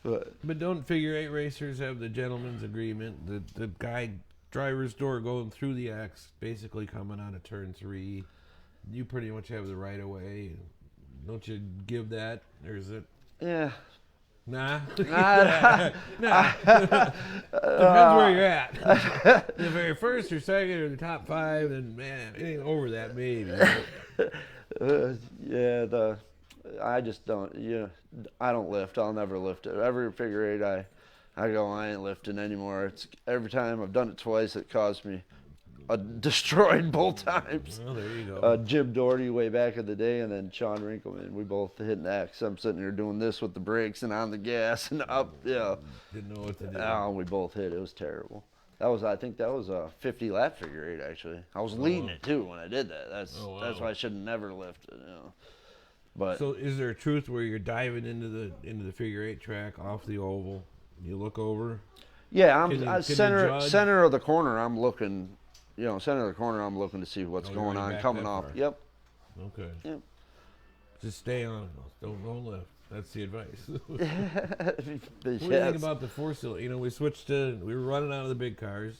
Speaker 1: But don't figure 8 racers have the gentleman's agreement? The guy driver's door going through the X, basically coming out of turn 3. You pretty much have the right of way. Don't you give that, or is it?
Speaker 2: Yeah.
Speaker 1: Nah. Nah. Depends where you're at. The very first or second or the top 5, and man, anything over that maybe.
Speaker 2: I just don't. I don't lift. I'll never lift it. Every figure 8, I go, I ain't lifting anymore. It's every time I've done it twice, it caused me destroyed both times.
Speaker 1: Well, there you go.
Speaker 2: Jim Doherty way back in the day, and then Sean Rinkelman. We both hit an X. I'm sitting here doing this with the brakes and on the gas and up. Yeah.
Speaker 1: Didn't know what to do.
Speaker 2: Oh, we both hit. It was terrible. I think that was a 50 lap figure eight, actually. I was leading it too when I did that. That's why I should have never lifted. But
Speaker 1: so, is there a truth where you're diving into the figure eight track off the oval? You look over.
Speaker 2: Yeah, I'm center of the corner. I'm looking, center of the corner. I'm looking to see what's going on coming off. Far. Yep.
Speaker 1: Okay.
Speaker 2: Yep.
Speaker 1: Just stay on. Don't lift. That's the advice. What do you think about the four-cylinder? We were running out of the big cars.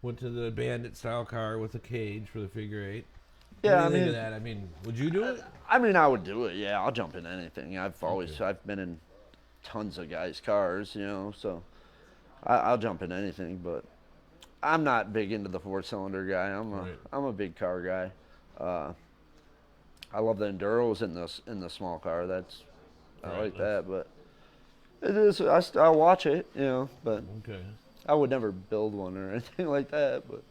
Speaker 1: Went to the Bandit style car with a cage for the figure eight.
Speaker 2: Yeah,
Speaker 1: what do you think of that? Would you do it?
Speaker 2: I would do it. Yeah, I'll jump in anything. I've been in tons of guys' cars, so I'll jump in anything. But I'm not big into the four-cylinder guy. I'm a big car guy. I love the enduros in the small car. I like that, but it is. I watch it, but
Speaker 1: okay.
Speaker 2: I would never build one or anything like that. But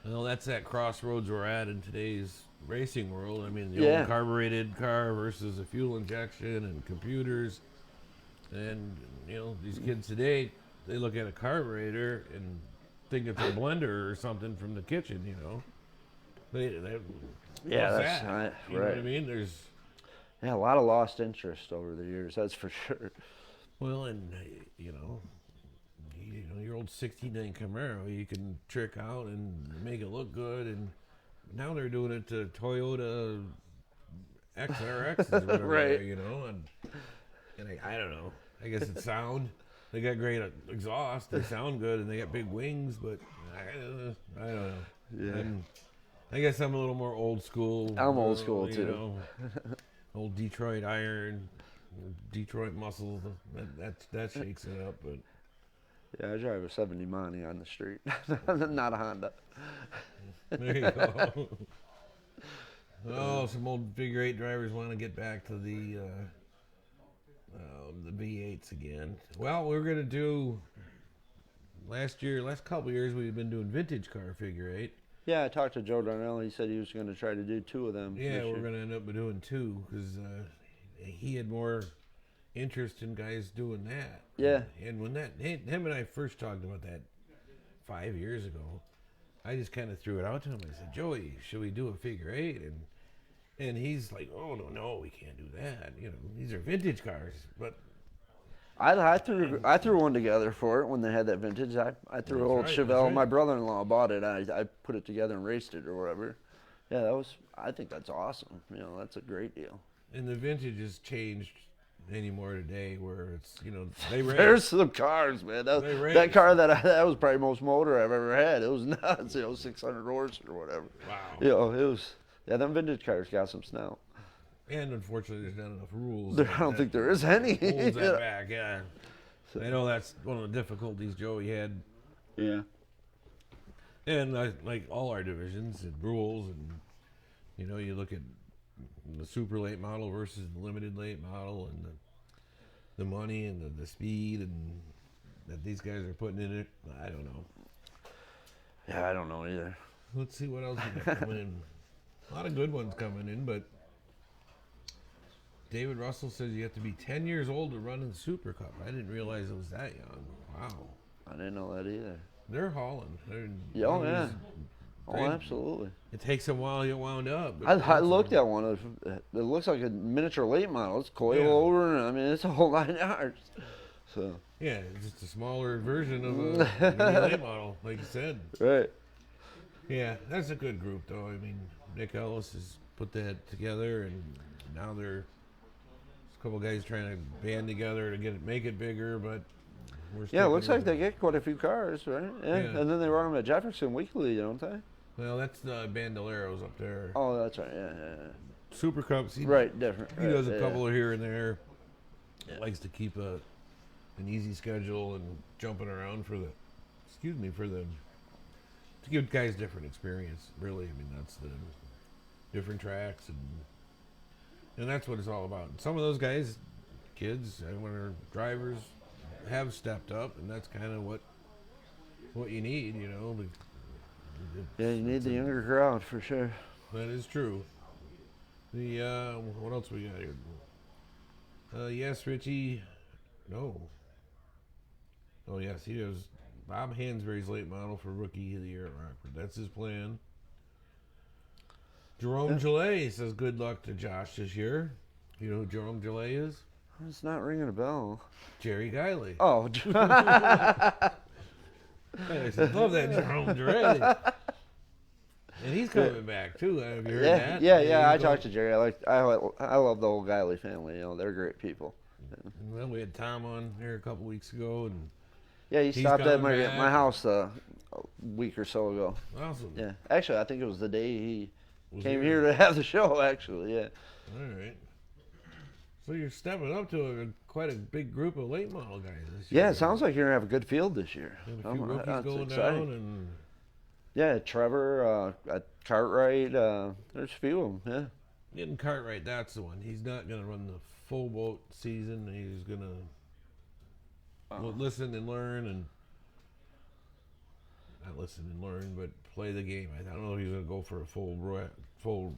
Speaker 1: well, that's that crossroads we're at in today's racing world. The old carbureted car versus a fuel injection and computers, and these kids today, they look at a carburetor and think it's a blender or something from the kitchen. That's right. You know what I mean? There's
Speaker 2: a lot of lost interest over the years. That's for sure.
Speaker 1: Well, and your old '69 Camaro, you can trick out and make it look good, and now they're doing it to Toyota XRXs or whatever,
Speaker 2: right?
Speaker 1: And I don't know. I guess it's sound. They got great exhaust. They sound good, and they got big wings. But I don't know.
Speaker 2: Yeah.
Speaker 1: I guess I'm a little more old school.
Speaker 2: I'm old school too.
Speaker 1: Old Detroit iron, Detroit muscle. That shakes it up. But
Speaker 2: yeah, I drive a '70 Mania on the street, not a Honda.
Speaker 1: There you go. Oh, some old figure eight drivers want to get back to the V8s again. Well, we're gonna do. Last couple of years, we've been doing vintage car figure eight.
Speaker 2: Yeah, I talked to Joe Darnell. He said he was going to try to do 2 of them.
Speaker 1: Yeah, we're going to end up doing 2 because he had more interest in guys doing that.
Speaker 2: Yeah.
Speaker 1: And when him and I first talked about that 5 years ago, I just kind of threw it out to him. I said, Joey, should we do a figure eight? And he's like, oh, no, we can't do that. These are vintage cars. But
Speaker 2: I threw one together for it when they had that vintage. I threw an old Chevelle. Right. My brother-in-law bought it. I put it together and raced it or whatever. Yeah, I think that's awesome. That's a great deal.
Speaker 1: And the vintage has changed anymore today, where it's they race.
Speaker 2: There's some cars, man. That car that was probably the most motor I've ever had. It was nuts. 600 horse or whatever.
Speaker 1: Wow.
Speaker 2: It was. Yeah, them vintage cars got some snout.
Speaker 1: And unfortunately, there's not enough rules.
Speaker 2: I don't think there is any.
Speaker 1: Holds that back, yeah. So, I know that's one of the difficulties Joey had.
Speaker 2: Yeah.
Speaker 1: And like all our divisions and rules, and you look at the super late model versus the limited late model, and the money and the speed and that these guys are putting in it. I don't know.
Speaker 2: Yeah, I don't know either.
Speaker 1: Let's see what else we got coming in. A lot of good ones coming in, but David Russell says you have to be 10 years old to run in the Super Cup. I didn't realize it was that young. Wow.
Speaker 2: I didn't know that either.
Speaker 1: They're hauling.
Speaker 2: Yeah. Oh, absolutely.
Speaker 1: It takes a while to get wound up.
Speaker 2: I looked at one. It looks like a miniature late model. It's coil over, and it's a whole 9 yards. So.
Speaker 1: Yeah, it's just a smaller version of a mini late model, like you said.
Speaker 2: Right.
Speaker 1: Yeah, that's a good group, though. Nick Ellis has put that together, and now there's a couple guys trying to band together to make it bigger, but
Speaker 2: it looks like they get quite a few cars, right? Yeah. And then they run them at Jefferson weekly, don't they?
Speaker 1: Well, that's the Bandoleros up there.
Speaker 2: Oh, that's right. Yeah.
Speaker 1: Super Cups.
Speaker 2: Different.
Speaker 1: He does a couple here and there. Yeah. Likes to keep an easy schedule and jumping around to give guys different experience, really. That's the different tracks, and that's what it's all about. And some of those guys, kids, when they're drivers, have stepped up, and that's kind of what you need,
Speaker 2: Yeah, you need the younger crowd for sure.
Speaker 1: That is true. The what else we got here? Yes, Richie. No. Oh yes, he does. Bob Hansberry's late model for Rookie of the Year at Rockford. That's his plan. Jerome Gillet says good luck to Josh this year. You know who Jerome Gillet is?
Speaker 2: It's not ringing a bell.
Speaker 1: Jerry Guiley.
Speaker 2: Oh.
Speaker 1: I said, love that Jerome Gillet. And he's coming back too. Have you heard that?
Speaker 2: Yeah. I talked to Jerry. I love the whole Guiley family. You know, they're great people. Yeah.
Speaker 1: Well, we had Tom on here a couple weeks ago, and
Speaker 2: yeah, he stopped at my house a week or so ago.
Speaker 1: Awesome.
Speaker 2: Yeah, actually, I think it was the day he came here to have the show. Actually, yeah.
Speaker 1: All right. So you're stepping up to quite a big group of late model guys this year.
Speaker 2: Yeah, it sounds like you're gonna have a good field this year.
Speaker 1: And a few rookies going down, and
Speaker 2: yeah, Trevor, Cartwright. There's a few of them. Yeah.
Speaker 1: Getting Cartwright, that's the one. He's not gonna run the full boat season. He's gonna listen and learn, and not listen and learn, but play the game. I don't know if he's gonna go for a full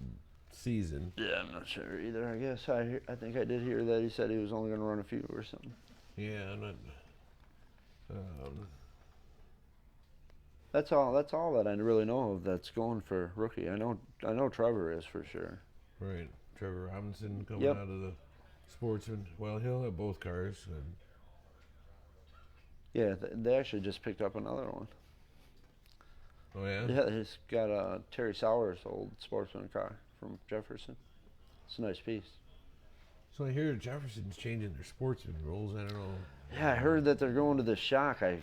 Speaker 1: season.
Speaker 2: Yeah, I'm not sure either. I guess I think I did hear that he said he was only gonna run a few or something.
Speaker 1: Yeah, I'm not.
Speaker 2: That's all that I really know of that's going for rookie. I know Trevor is for sure.
Speaker 1: Right, Trevor Robinson coming out of the Sportsman. Well, he'll have both cars. And
Speaker 2: yeah, they actually just picked up another one.
Speaker 1: Oh yeah.
Speaker 2: Yeah, he's got Terry Sauer's old Sportsman car from Jefferson. It's a nice piece.
Speaker 1: So I hear Jefferson's changing their Sportsman rules. I don't know.
Speaker 2: Yeah, I heard that they're going to the shock. I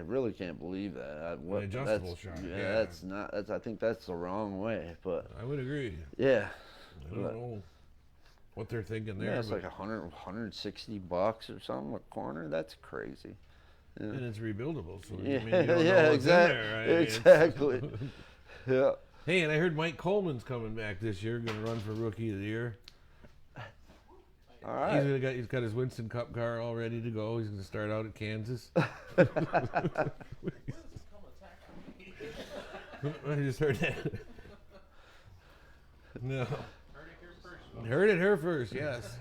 Speaker 2: really can't believe that.
Speaker 1: An adjustable shock.
Speaker 2: Yeah, that's not. I think that's the wrong way. But
Speaker 1: I would agree.
Speaker 2: Yeah.
Speaker 1: I don't know what they're thinking there.
Speaker 2: Yeah, it's like $160 or something a corner. That's crazy. Yeah.
Speaker 1: And it's rebuildable, so
Speaker 2: yeah,
Speaker 1: you don't know what's in there, right?
Speaker 2: Exactly. Yeah.
Speaker 1: Hey, and I heard Mike Coleman's coming back this year, going to run for Rookie of the Year.
Speaker 2: All right.
Speaker 1: He's got his Winston Cup car all ready to go. He's going to start out at Kansas. I just heard that. No. Heard it here first, yes.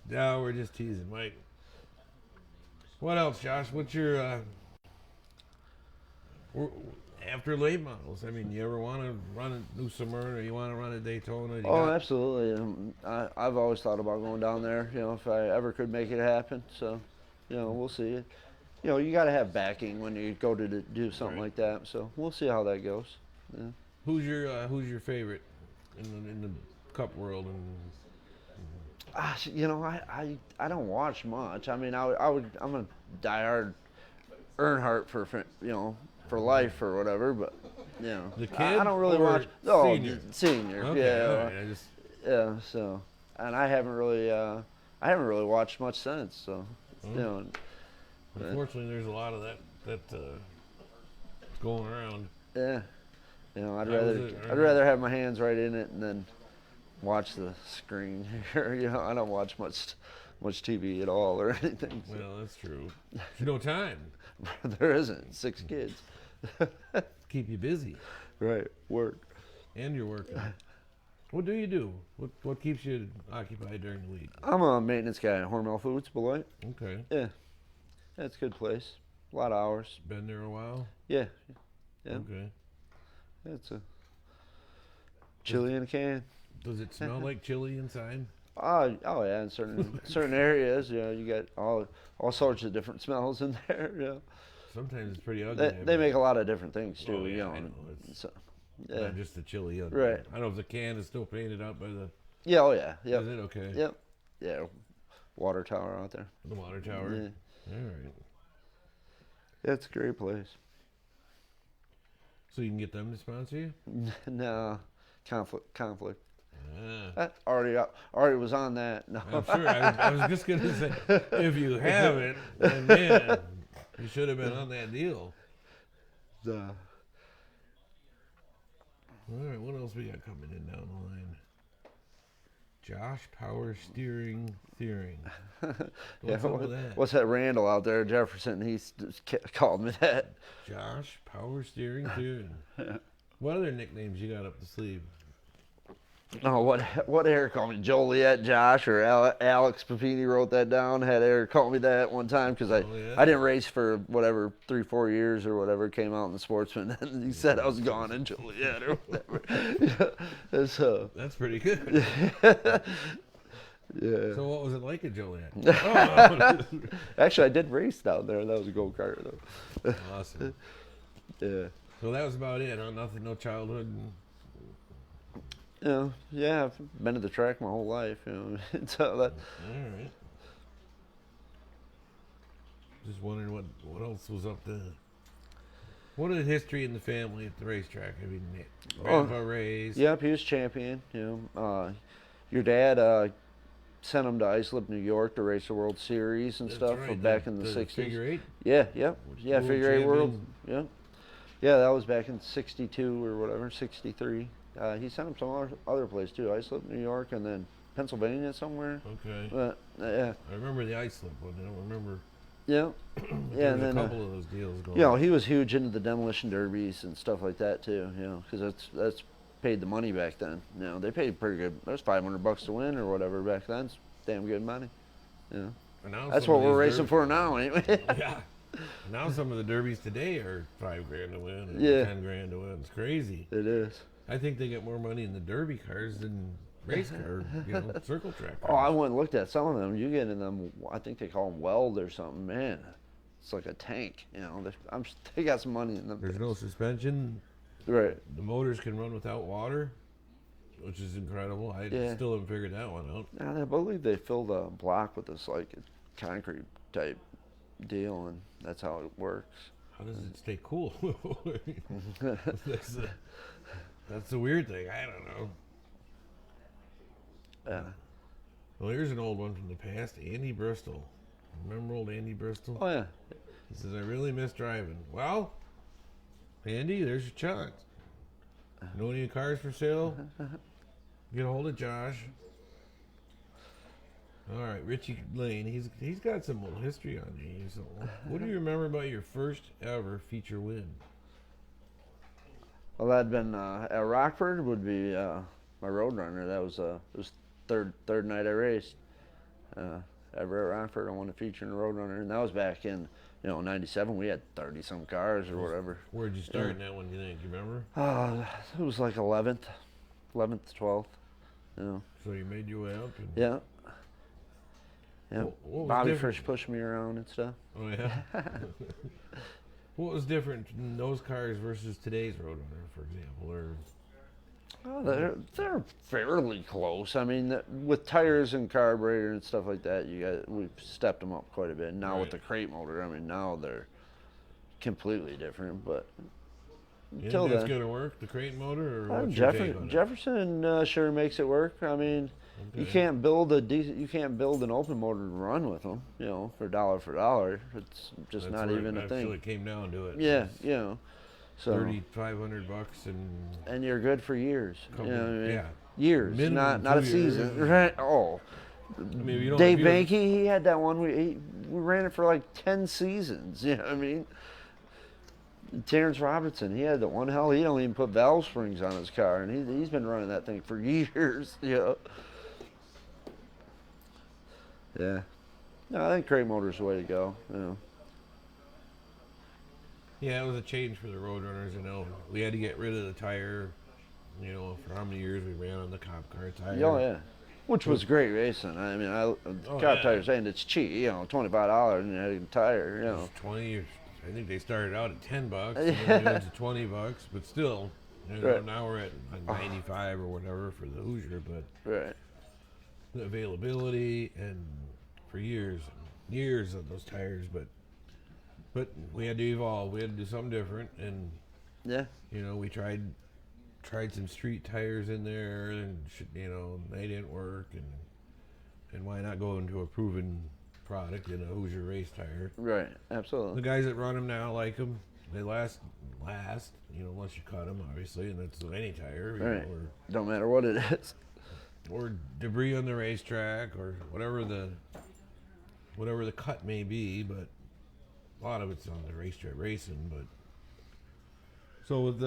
Speaker 1: No, we're just teasing, Mike. What else, Josh? What's your after late models? I mean, you ever want to run a New Smyrna, or you want to run a Daytona?
Speaker 2: Absolutely. I've always thought about going down there. You know, if I ever could make it happen. So, you know, we'll see. You know, you got to have backing when you go to do something like that. So we'll see how that goes. Yeah.
Speaker 1: Who's your favorite in the Cup world?
Speaker 2: You know, I don't watch much. I mean, I'm a diehard Earnhardt for life or whatever. But you know,
Speaker 1: the kid
Speaker 2: I don't really watch. Senior.
Speaker 1: Okay,
Speaker 2: yeah. So, and I haven't really watched much since. So, you know.
Speaker 1: Unfortunately, there's a lot of that going around.
Speaker 2: Yeah. You know, I'd rather have my hands right in it and then watch the screen here. You know, I don't watch much TV at all or anything. So.
Speaker 1: Well, that's true. There's no time.
Speaker 2: There isn't. 6 kids.
Speaker 1: Keep you busy.
Speaker 2: Right. Work.
Speaker 1: And you're working. What do you do? What keeps you occupied during the week?
Speaker 2: I'm a maintenance guy at Hormel Foods, Beloit.
Speaker 1: Okay.
Speaker 2: Yeah. That's a good place. A lot of hours.
Speaker 1: Been there a while?
Speaker 2: Yeah.
Speaker 1: Okay.
Speaker 2: It's a chili in a can.
Speaker 1: Does it smell like chili inside?
Speaker 2: Oh yeah, in certain areas, you know, you got all sorts of different smells in there. You know.
Speaker 1: Sometimes it's pretty ugly.
Speaker 2: They make a lot of different things too.
Speaker 1: Oh, yeah,
Speaker 2: you know.
Speaker 1: I know.
Speaker 2: So,
Speaker 1: not just the chili.
Speaker 2: Right.
Speaker 1: I don't know if the can is still painted up by the.
Speaker 2: Yeah. Oh yeah. Yep.
Speaker 1: Is it okay?
Speaker 2: Yep. Yeah. Water tower out there.
Speaker 1: The water tower.
Speaker 2: Yeah.
Speaker 1: All right.
Speaker 2: It's a great place.
Speaker 1: So you can get them to sponsor you?
Speaker 2: No, conflict.
Speaker 1: Ah.
Speaker 2: Already was on that. No.
Speaker 1: I'm sure. I was just gonna say, if you haven't, then man, you should have been on that deal. All right, what else we got coming in down the line? Josh Power Steering Thiering.
Speaker 2: Yeah,
Speaker 1: What's up with that?
Speaker 2: what's that Randall out there, Jefferson? He's called me that.
Speaker 1: Josh Power Steering Thiering. What other nicknames you got up the sleeve?
Speaker 2: Oh, what Eric called me? Joliet, Josh, or Alex Papini wrote that down. Had Eric call me that one time because I didn't race for whatever 3-4 years or whatever. Came out in the Sportsman, and he said I was gone in Joliet or whatever. Yeah, so
Speaker 1: that's pretty good.
Speaker 2: Yeah.
Speaker 1: So what was it like at Joliet?
Speaker 2: Actually, I did race down there. That was a go-kart though.
Speaker 1: Awesome.
Speaker 2: Yeah.
Speaker 1: So that was about it, huh? Nothing, no childhood.
Speaker 2: Yeah, I've been to the track my whole life, so that.
Speaker 1: All right. Just wondering what else was up there. What is the history in the family at the racetrack? I mean, Grandpa raced.
Speaker 2: Yep, he was champion. Your dad sent him to Islip, New York, to race the World Series and stuff back in the '60s.
Speaker 1: Figure eight.
Speaker 2: Yeah, figure eight world. Yeah, that was back in '62 or whatever, '63. He sent him some other place too, Islip, New York, and then Pennsylvania somewhere.
Speaker 1: Okay.
Speaker 2: Yeah.
Speaker 1: I remember the Islip one. I don't remember.
Speaker 2: Yeah. Yeah, and then
Speaker 1: a couple of those deals going on.
Speaker 2: He was huge into the demolition derbies and stuff like that too. Because that's paid the money back then. They paid pretty good. It was $500 to win or whatever back then. It's damn good money. That's what we're racing for now, anyway.
Speaker 1: Yeah. Now some of the derbies today are $5,000 to win, and $10,000 to win. It's crazy.
Speaker 2: It is.
Speaker 1: I think they get more money in the derby cars than race car, circle track cars.
Speaker 2: Oh, I went and looked at some of them. You get in them, I think they call them weld or something. Man, it's like a tank. They got some money in them.
Speaker 1: There's no suspension.
Speaker 2: Right.
Speaker 1: The motors can run without water, which is incredible. I still haven't figured that one out.
Speaker 2: I believe they filled a block with this like concrete type deal, and that's how it works.
Speaker 1: How does it stay cool? That's the weird thing. I don't know.
Speaker 2: Yeah.
Speaker 1: Well, here's an old one from the past. Andy Bristol. Remember old Andy Bristol?
Speaker 2: Oh, yeah.
Speaker 1: He says, I really miss driving. Well, Andy, there's your chance. Know any cars for sale? Get a hold of Josh. All right, Richie Lane. He's got some little history on you. So what do you remember about your first ever feature win?
Speaker 2: Well, that'd been at Rockford. Would be my Roadrunner. That was it was third night I raced. Ever at Rockford, I won a feature in the Roadrunner, and that was back in '97. We had 30-some cars or whatever.
Speaker 1: Where'd you start in that one? Do you think? You remember?
Speaker 2: It was like 11th, 12th.
Speaker 1: So you made your way up. And
Speaker 2: yeah. Bobby
Speaker 1: different?
Speaker 2: Fish pushed me around and stuff.
Speaker 1: Oh yeah. What was different in those cars versus today's Roadrunner, for example?
Speaker 2: They're fairly close. I mean, with tires and carburetor and stuff like that, we've stepped them up quite a bit. Now with the crate motor, I mean, now they're completely different. But until
Speaker 1: that's
Speaker 2: then,
Speaker 1: going to work, the crate motor, or what's your take on it?
Speaker 2: Jefferson sure makes it work. I mean, you can't build an open motor to run with them. For dollar. It's just not even a thing.
Speaker 1: It came down to it.
Speaker 2: Yeah, so
Speaker 1: $3,500
Speaker 2: and you're good for years. Years,
Speaker 1: minimum
Speaker 2: not a
Speaker 1: 2
Speaker 2: season.
Speaker 1: years.
Speaker 2: Right? Oh, Dave Banky, he had that one. We ran it for like 10 seasons. You know what I mean? Terrence Robertson, he had the one hell. He don't even put valve springs on his car, and he's been running that thing for years. Yeah. No, I think crate motor's the way to go.
Speaker 1: Yeah, it was a change for the Roadrunners. We had to get rid of the tire. For how many years we ran on the cop car tire.
Speaker 2: Oh yeah, which was great racing. I mean, cop tires, and it's cheap. $25 and you had a tire.
Speaker 1: It was 20. I think they started out at $10, and then it went to $20. But still, now we're at like 95 or whatever for the Hoosier. But the availability and for years of those tires, but we had to evolve. We had to do something different, and we tried some street tires in there, and they didn't work, and why not go into a proven product in a Hoosier race tire?
Speaker 2: Right, absolutely.
Speaker 1: The guys that run them now like them. They last. Unless you cut them, obviously, and that's any tire.
Speaker 2: Right. Don't matter what it is.
Speaker 1: or debris on the racetrack, or whatever the cut may be. But a lot of it's on the racetrack racing. But so with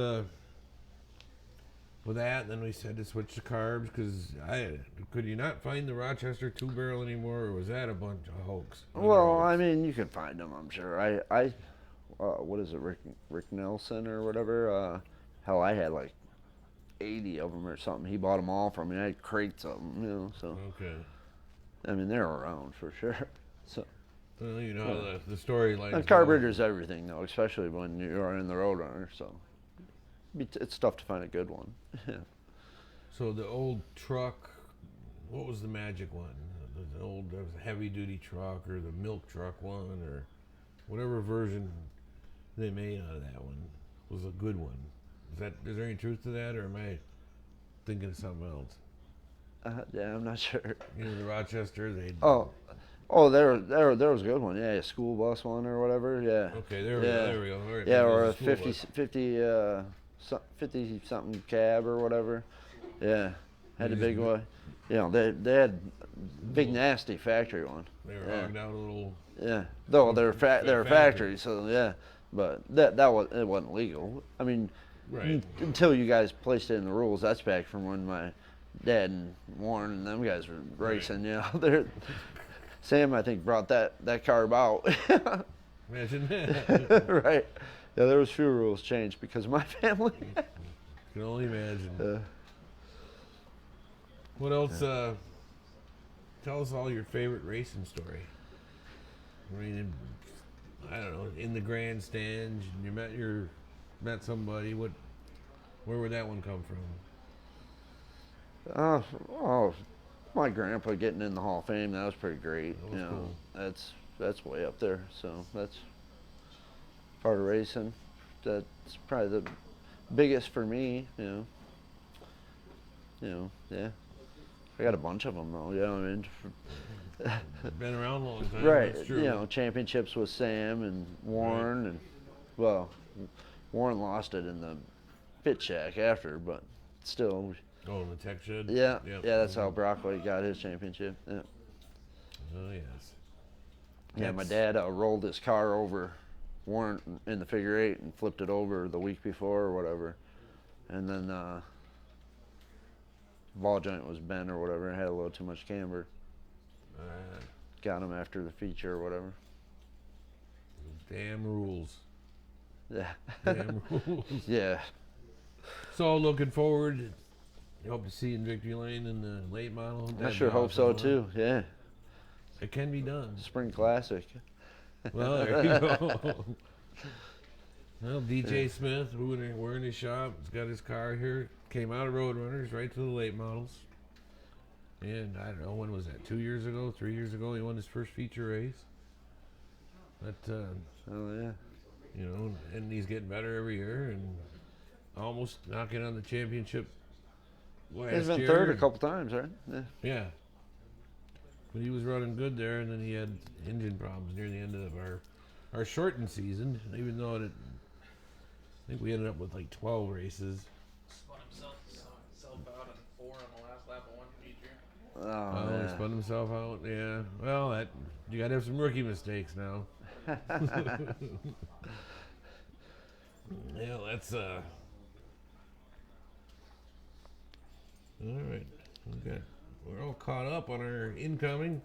Speaker 1: that, then we said to switch to carbs because could you not find the Rochester 2-barrel anymore, or was that a bunch of hoax?
Speaker 2: Well, I mean, you can find them, I'm sure. I what is it, Rick Nelson or whatever? Hell, I had like 80 of them or something. He bought them all from me. I had crates of them, you know. So
Speaker 1: okay.
Speaker 2: I mean, they're around for sure. So.
Speaker 1: Well, you know the storyline.
Speaker 2: And carburetor's everything, though, especially when you are in the Roadrunner. So it's tough to find a good one. Yeah.
Speaker 1: So the old truck, what was the magic one? The old heavy-duty truck, or the milk truck one, or whatever version they made out of that one was a good one. Is there any truth to that, or am I thinking of something else?
Speaker 2: Yeah, I'm not sure.
Speaker 1: You know, the Rochester,
Speaker 2: there was a good one. Yeah, a school bus one or whatever. Yeah.
Speaker 1: Okay, there we go. All right,
Speaker 2: yeah, or a 50 something cab or whatever. Yeah, had a big one. You know, they had big nasty factory one.
Speaker 1: They were hogged out a little.
Speaker 2: Yeah, though they're factory, so yeah. But it wasn't legal. I mean,
Speaker 1: right.
Speaker 2: Until you guys placed it in the rules. That's back from when my dad and Warren and them guys were racing. Right. You know, Sam, I think, brought that carb out.
Speaker 1: Imagine that.
Speaker 2: Right. Yeah, there was few rules changed because of my family.
Speaker 1: Can only imagine. What else? Tell us all your favorite racing story. I mean, I don't know, in the grandstands, you met somebody. Where would that one come from?
Speaker 2: My grandpa getting in the Hall of Fame, that was pretty great.
Speaker 1: That was cool.
Speaker 2: That's way up there. So that's part of racing. That's probably the biggest for me. You know, yeah. I got a bunch of them though. Yeah, I mean.
Speaker 1: Been around a long time.
Speaker 2: Right.
Speaker 1: That's true.
Speaker 2: You know, championships with Sam and Warren, right. And well, Warren lost it in the pit shack after, but still.
Speaker 1: Oh, in the tech shed?
Speaker 2: Yeah. Yep. Yeah, that's how Brockway got his championship. Yeah.
Speaker 1: Oh, yes.
Speaker 2: Yeah, my dad rolled his car over Warren in the figure 8 and flipped it over the week before or whatever. And then ball joint was bent or whatever and had a little too much camber. Got him after the feature or whatever.
Speaker 1: Damn rules.
Speaker 2: Yeah.
Speaker 1: Damn rules.
Speaker 2: Yeah.
Speaker 1: So looking forward, you hope to see you in Victory Lane in the late model.
Speaker 2: I sure hope so too. Yeah.
Speaker 1: It can be done.
Speaker 2: Spring Classic.
Speaker 1: Well, there you go. Well, DJ Smith, we're in his shop. He's got his car here. Came out of Roadrunners right to the late models. And I don't know, when was that? 2 years ago, 3 years ago, he won his first feature race. But,
Speaker 2: oh yeah.
Speaker 1: You know, and he's getting better every year and almost knocking on the championship last year.
Speaker 2: He's been third a couple times, right? Yeah.
Speaker 1: Yeah. But he was running good there, and then he had engine problems near the end of our shortened season, even though I think we ended up with like 12 races.
Speaker 3: Spun himself out in 4 on the last lap of one feature.
Speaker 2: Oh,
Speaker 1: He spun himself out, yeah. Well, you gotta have some rookie mistakes now. Yeah, that's all right. Okay, we're all caught up on our incoming.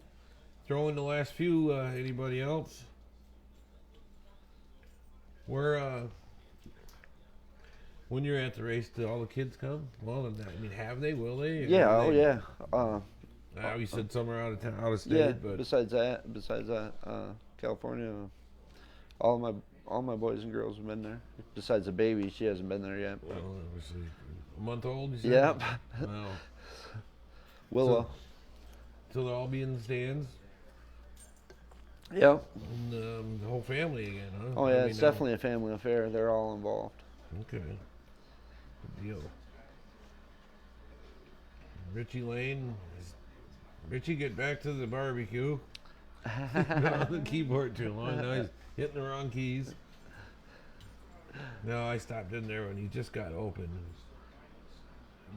Speaker 1: Throw in the last few. Anybody else? When you're at the race, do all the kids come? Well, I mean, have they? Will they?
Speaker 2: Yeah. Yeah.
Speaker 1: You said somewhere out of state.
Speaker 2: Yeah.
Speaker 1: But
Speaker 2: Besides that, California, all my boys and girls have been there. Besides the baby, she hasn't been there yet.
Speaker 1: Well, obviously, a month old. You said?
Speaker 2: Yep.
Speaker 1: Wow.
Speaker 2: Willow.
Speaker 1: So they'll all be in the stands.
Speaker 2: Yep.
Speaker 1: And the whole family again, huh?
Speaker 2: Oh yeah, it's definitely a family affair. They're all involved.
Speaker 1: Okay. Good deal. Richie Lane. Richie, get back to the barbecue. Been on the keyboard too long. Now he's hitting the wrong keys. No, I stopped in there when he just got open.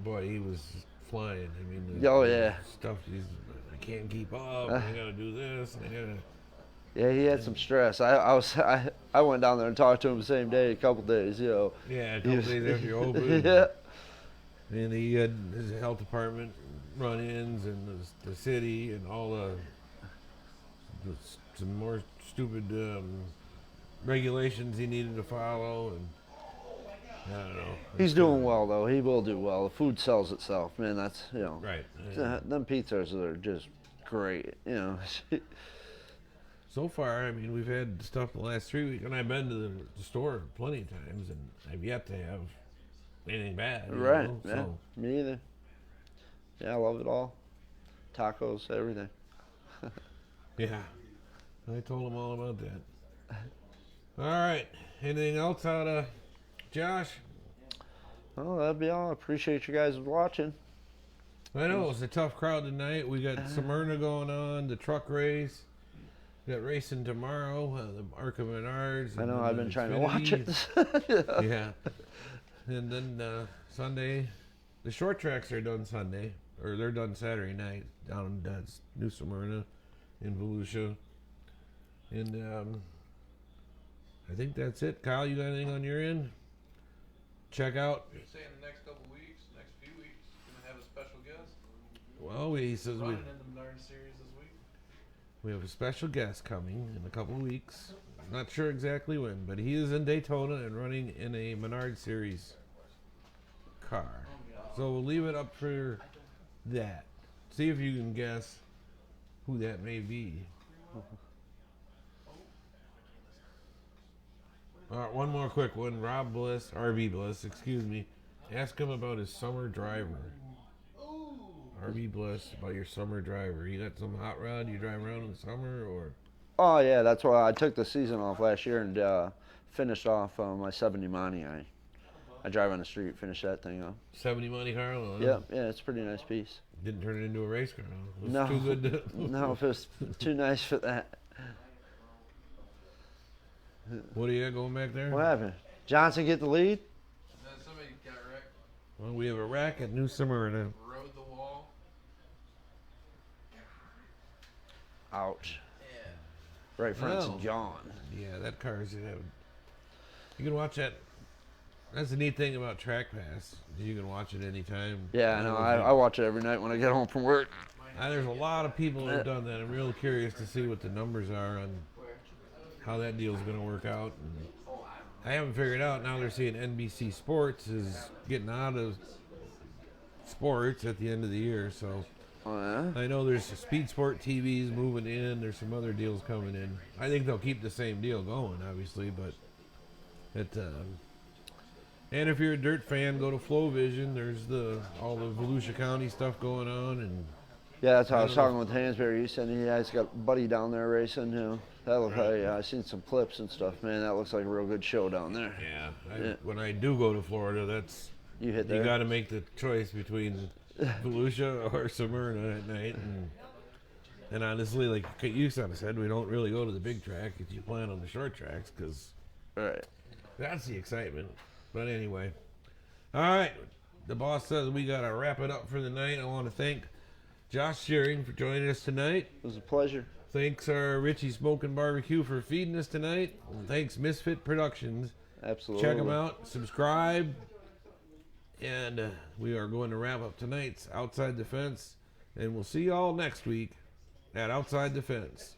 Speaker 1: Boy, he was flying. I mean,
Speaker 2: Oh,
Speaker 1: the
Speaker 2: yeah.
Speaker 1: stuff. I can't keep up. I gotta do this. And I gotta.
Speaker 2: Yeah, he had some stress. I went down there and talked to him the same day, a couple days, you know.
Speaker 1: Yeah, a couple days after you opened.
Speaker 2: Yeah.
Speaker 1: And he had his health department run-ins and the city and all some more stupid regulations he needed to follow, and I don't know.
Speaker 2: He's doing well though. He will do well. The food sells itself, man. That's, you know.
Speaker 1: Right.
Speaker 2: Them pizzas are just great, you know.
Speaker 1: So far, I mean, we've had stuff the last 3 weeks, and I've been to the store plenty of times, and I've yet to have anything bad.
Speaker 2: Right.
Speaker 1: Know?
Speaker 2: Yeah.
Speaker 1: So,
Speaker 2: Me either. Yeah, I love it all. Tacos, everything.
Speaker 1: yeah. I told him all about that. All right. Anything else out of Josh?
Speaker 2: Well, that'd be all. I appreciate you guys watching.
Speaker 1: I know it was a tough crowd tonight. We got Smyrna going on, the truck race. We got racing tomorrow, the Arca Menards.
Speaker 2: I know, I've been trying to watch it.
Speaker 1: Yeah. And then Sunday, the short tracks are done Sunday, or they're done Saturday night down in New Smyrna in Volusia. And I think that's it. Kyle, you got anything on your end? Check out.
Speaker 3: You're saying the next couple weeks, next few weeks, gonna have a special guest.
Speaker 1: Well, he says
Speaker 3: Running in the Menard series this week.
Speaker 1: we have a special guest coming in a couple of weeks. Not sure exactly when, but he is in Daytona and running in a Menard Series car. So we'll leave it up for that. See if you can guess who that may be. All right, one more quick one. Rob Bliss, RB Bliss, excuse me. Ask him about his summer driver. RB Bliss, about your summer driver. You got some hot rod you drive around in the summer, or?
Speaker 2: Oh, yeah, that's why I took the season off last year and finished off my 70 Mania. I drive on the street, finish that thing off.
Speaker 1: 70 Monte Carlo, huh?
Speaker 2: Yep, yeah, it's a pretty nice piece.
Speaker 1: Didn't turn it into a race car, huh? It was
Speaker 2: No,
Speaker 1: too good to...
Speaker 2: no, it was too nice for that.
Speaker 1: What do you got going back there?
Speaker 2: What happened? Johnson get the lead?
Speaker 3: Then somebody got wrecked,
Speaker 1: Well, we have a rack at New Smyrna.
Speaker 3: rode the wall.
Speaker 2: Ouch.
Speaker 3: Yeah.
Speaker 2: Right front's
Speaker 1: No.
Speaker 2: gone.
Speaker 1: Yeah, that car is... You can watch that. That's the neat thing about Track Pass. You can watch it anytime.
Speaker 2: Yeah, I know. I watch it every night when I get home from work.
Speaker 1: There's a lot of people who have done that. I'm real curious to see what the numbers are on how that deal's going to work out. And I haven't figured out. Now they're seeing NBC Sports is getting out of sports at the end of the year. So
Speaker 2: Oh, yeah?
Speaker 1: I know there's Speed Sport TVs moving in. There's some other deals coming in. I think they'll keep the same deal going, obviously, but it. And if you're a dirt fan, go to Flow Vision. There's all the Volusia County stuff going on, and
Speaker 2: Yeah, that's how I was talking with Hansberry. He said he has got a buddy down there racing. You know, that looked like, I seen some clips and stuff. Man, that looks like a real good show down there.
Speaker 1: yeah, when I do go to Florida,
Speaker 2: You hit there.
Speaker 1: you got to make the choice between Volusia or Smyrna at night, and honestly, like you kind of said, we don't really go to the big track if you plan on the short tracks because
Speaker 2: Right.
Speaker 1: that's the excitement. But anyway, all right. The boss says we got to wrap it up for the night. I want to thank Josh Thiering for joining us tonight.
Speaker 2: It was a pleasure.
Speaker 1: Thanks Richie Smoking Barbecue for feeding us tonight. And thanks Misfit Productions.
Speaker 2: Absolutely.
Speaker 1: Check them out. Subscribe. And we are going to wrap up tonight's Outside the Fence. And we'll see you all next week at Outside the Fence.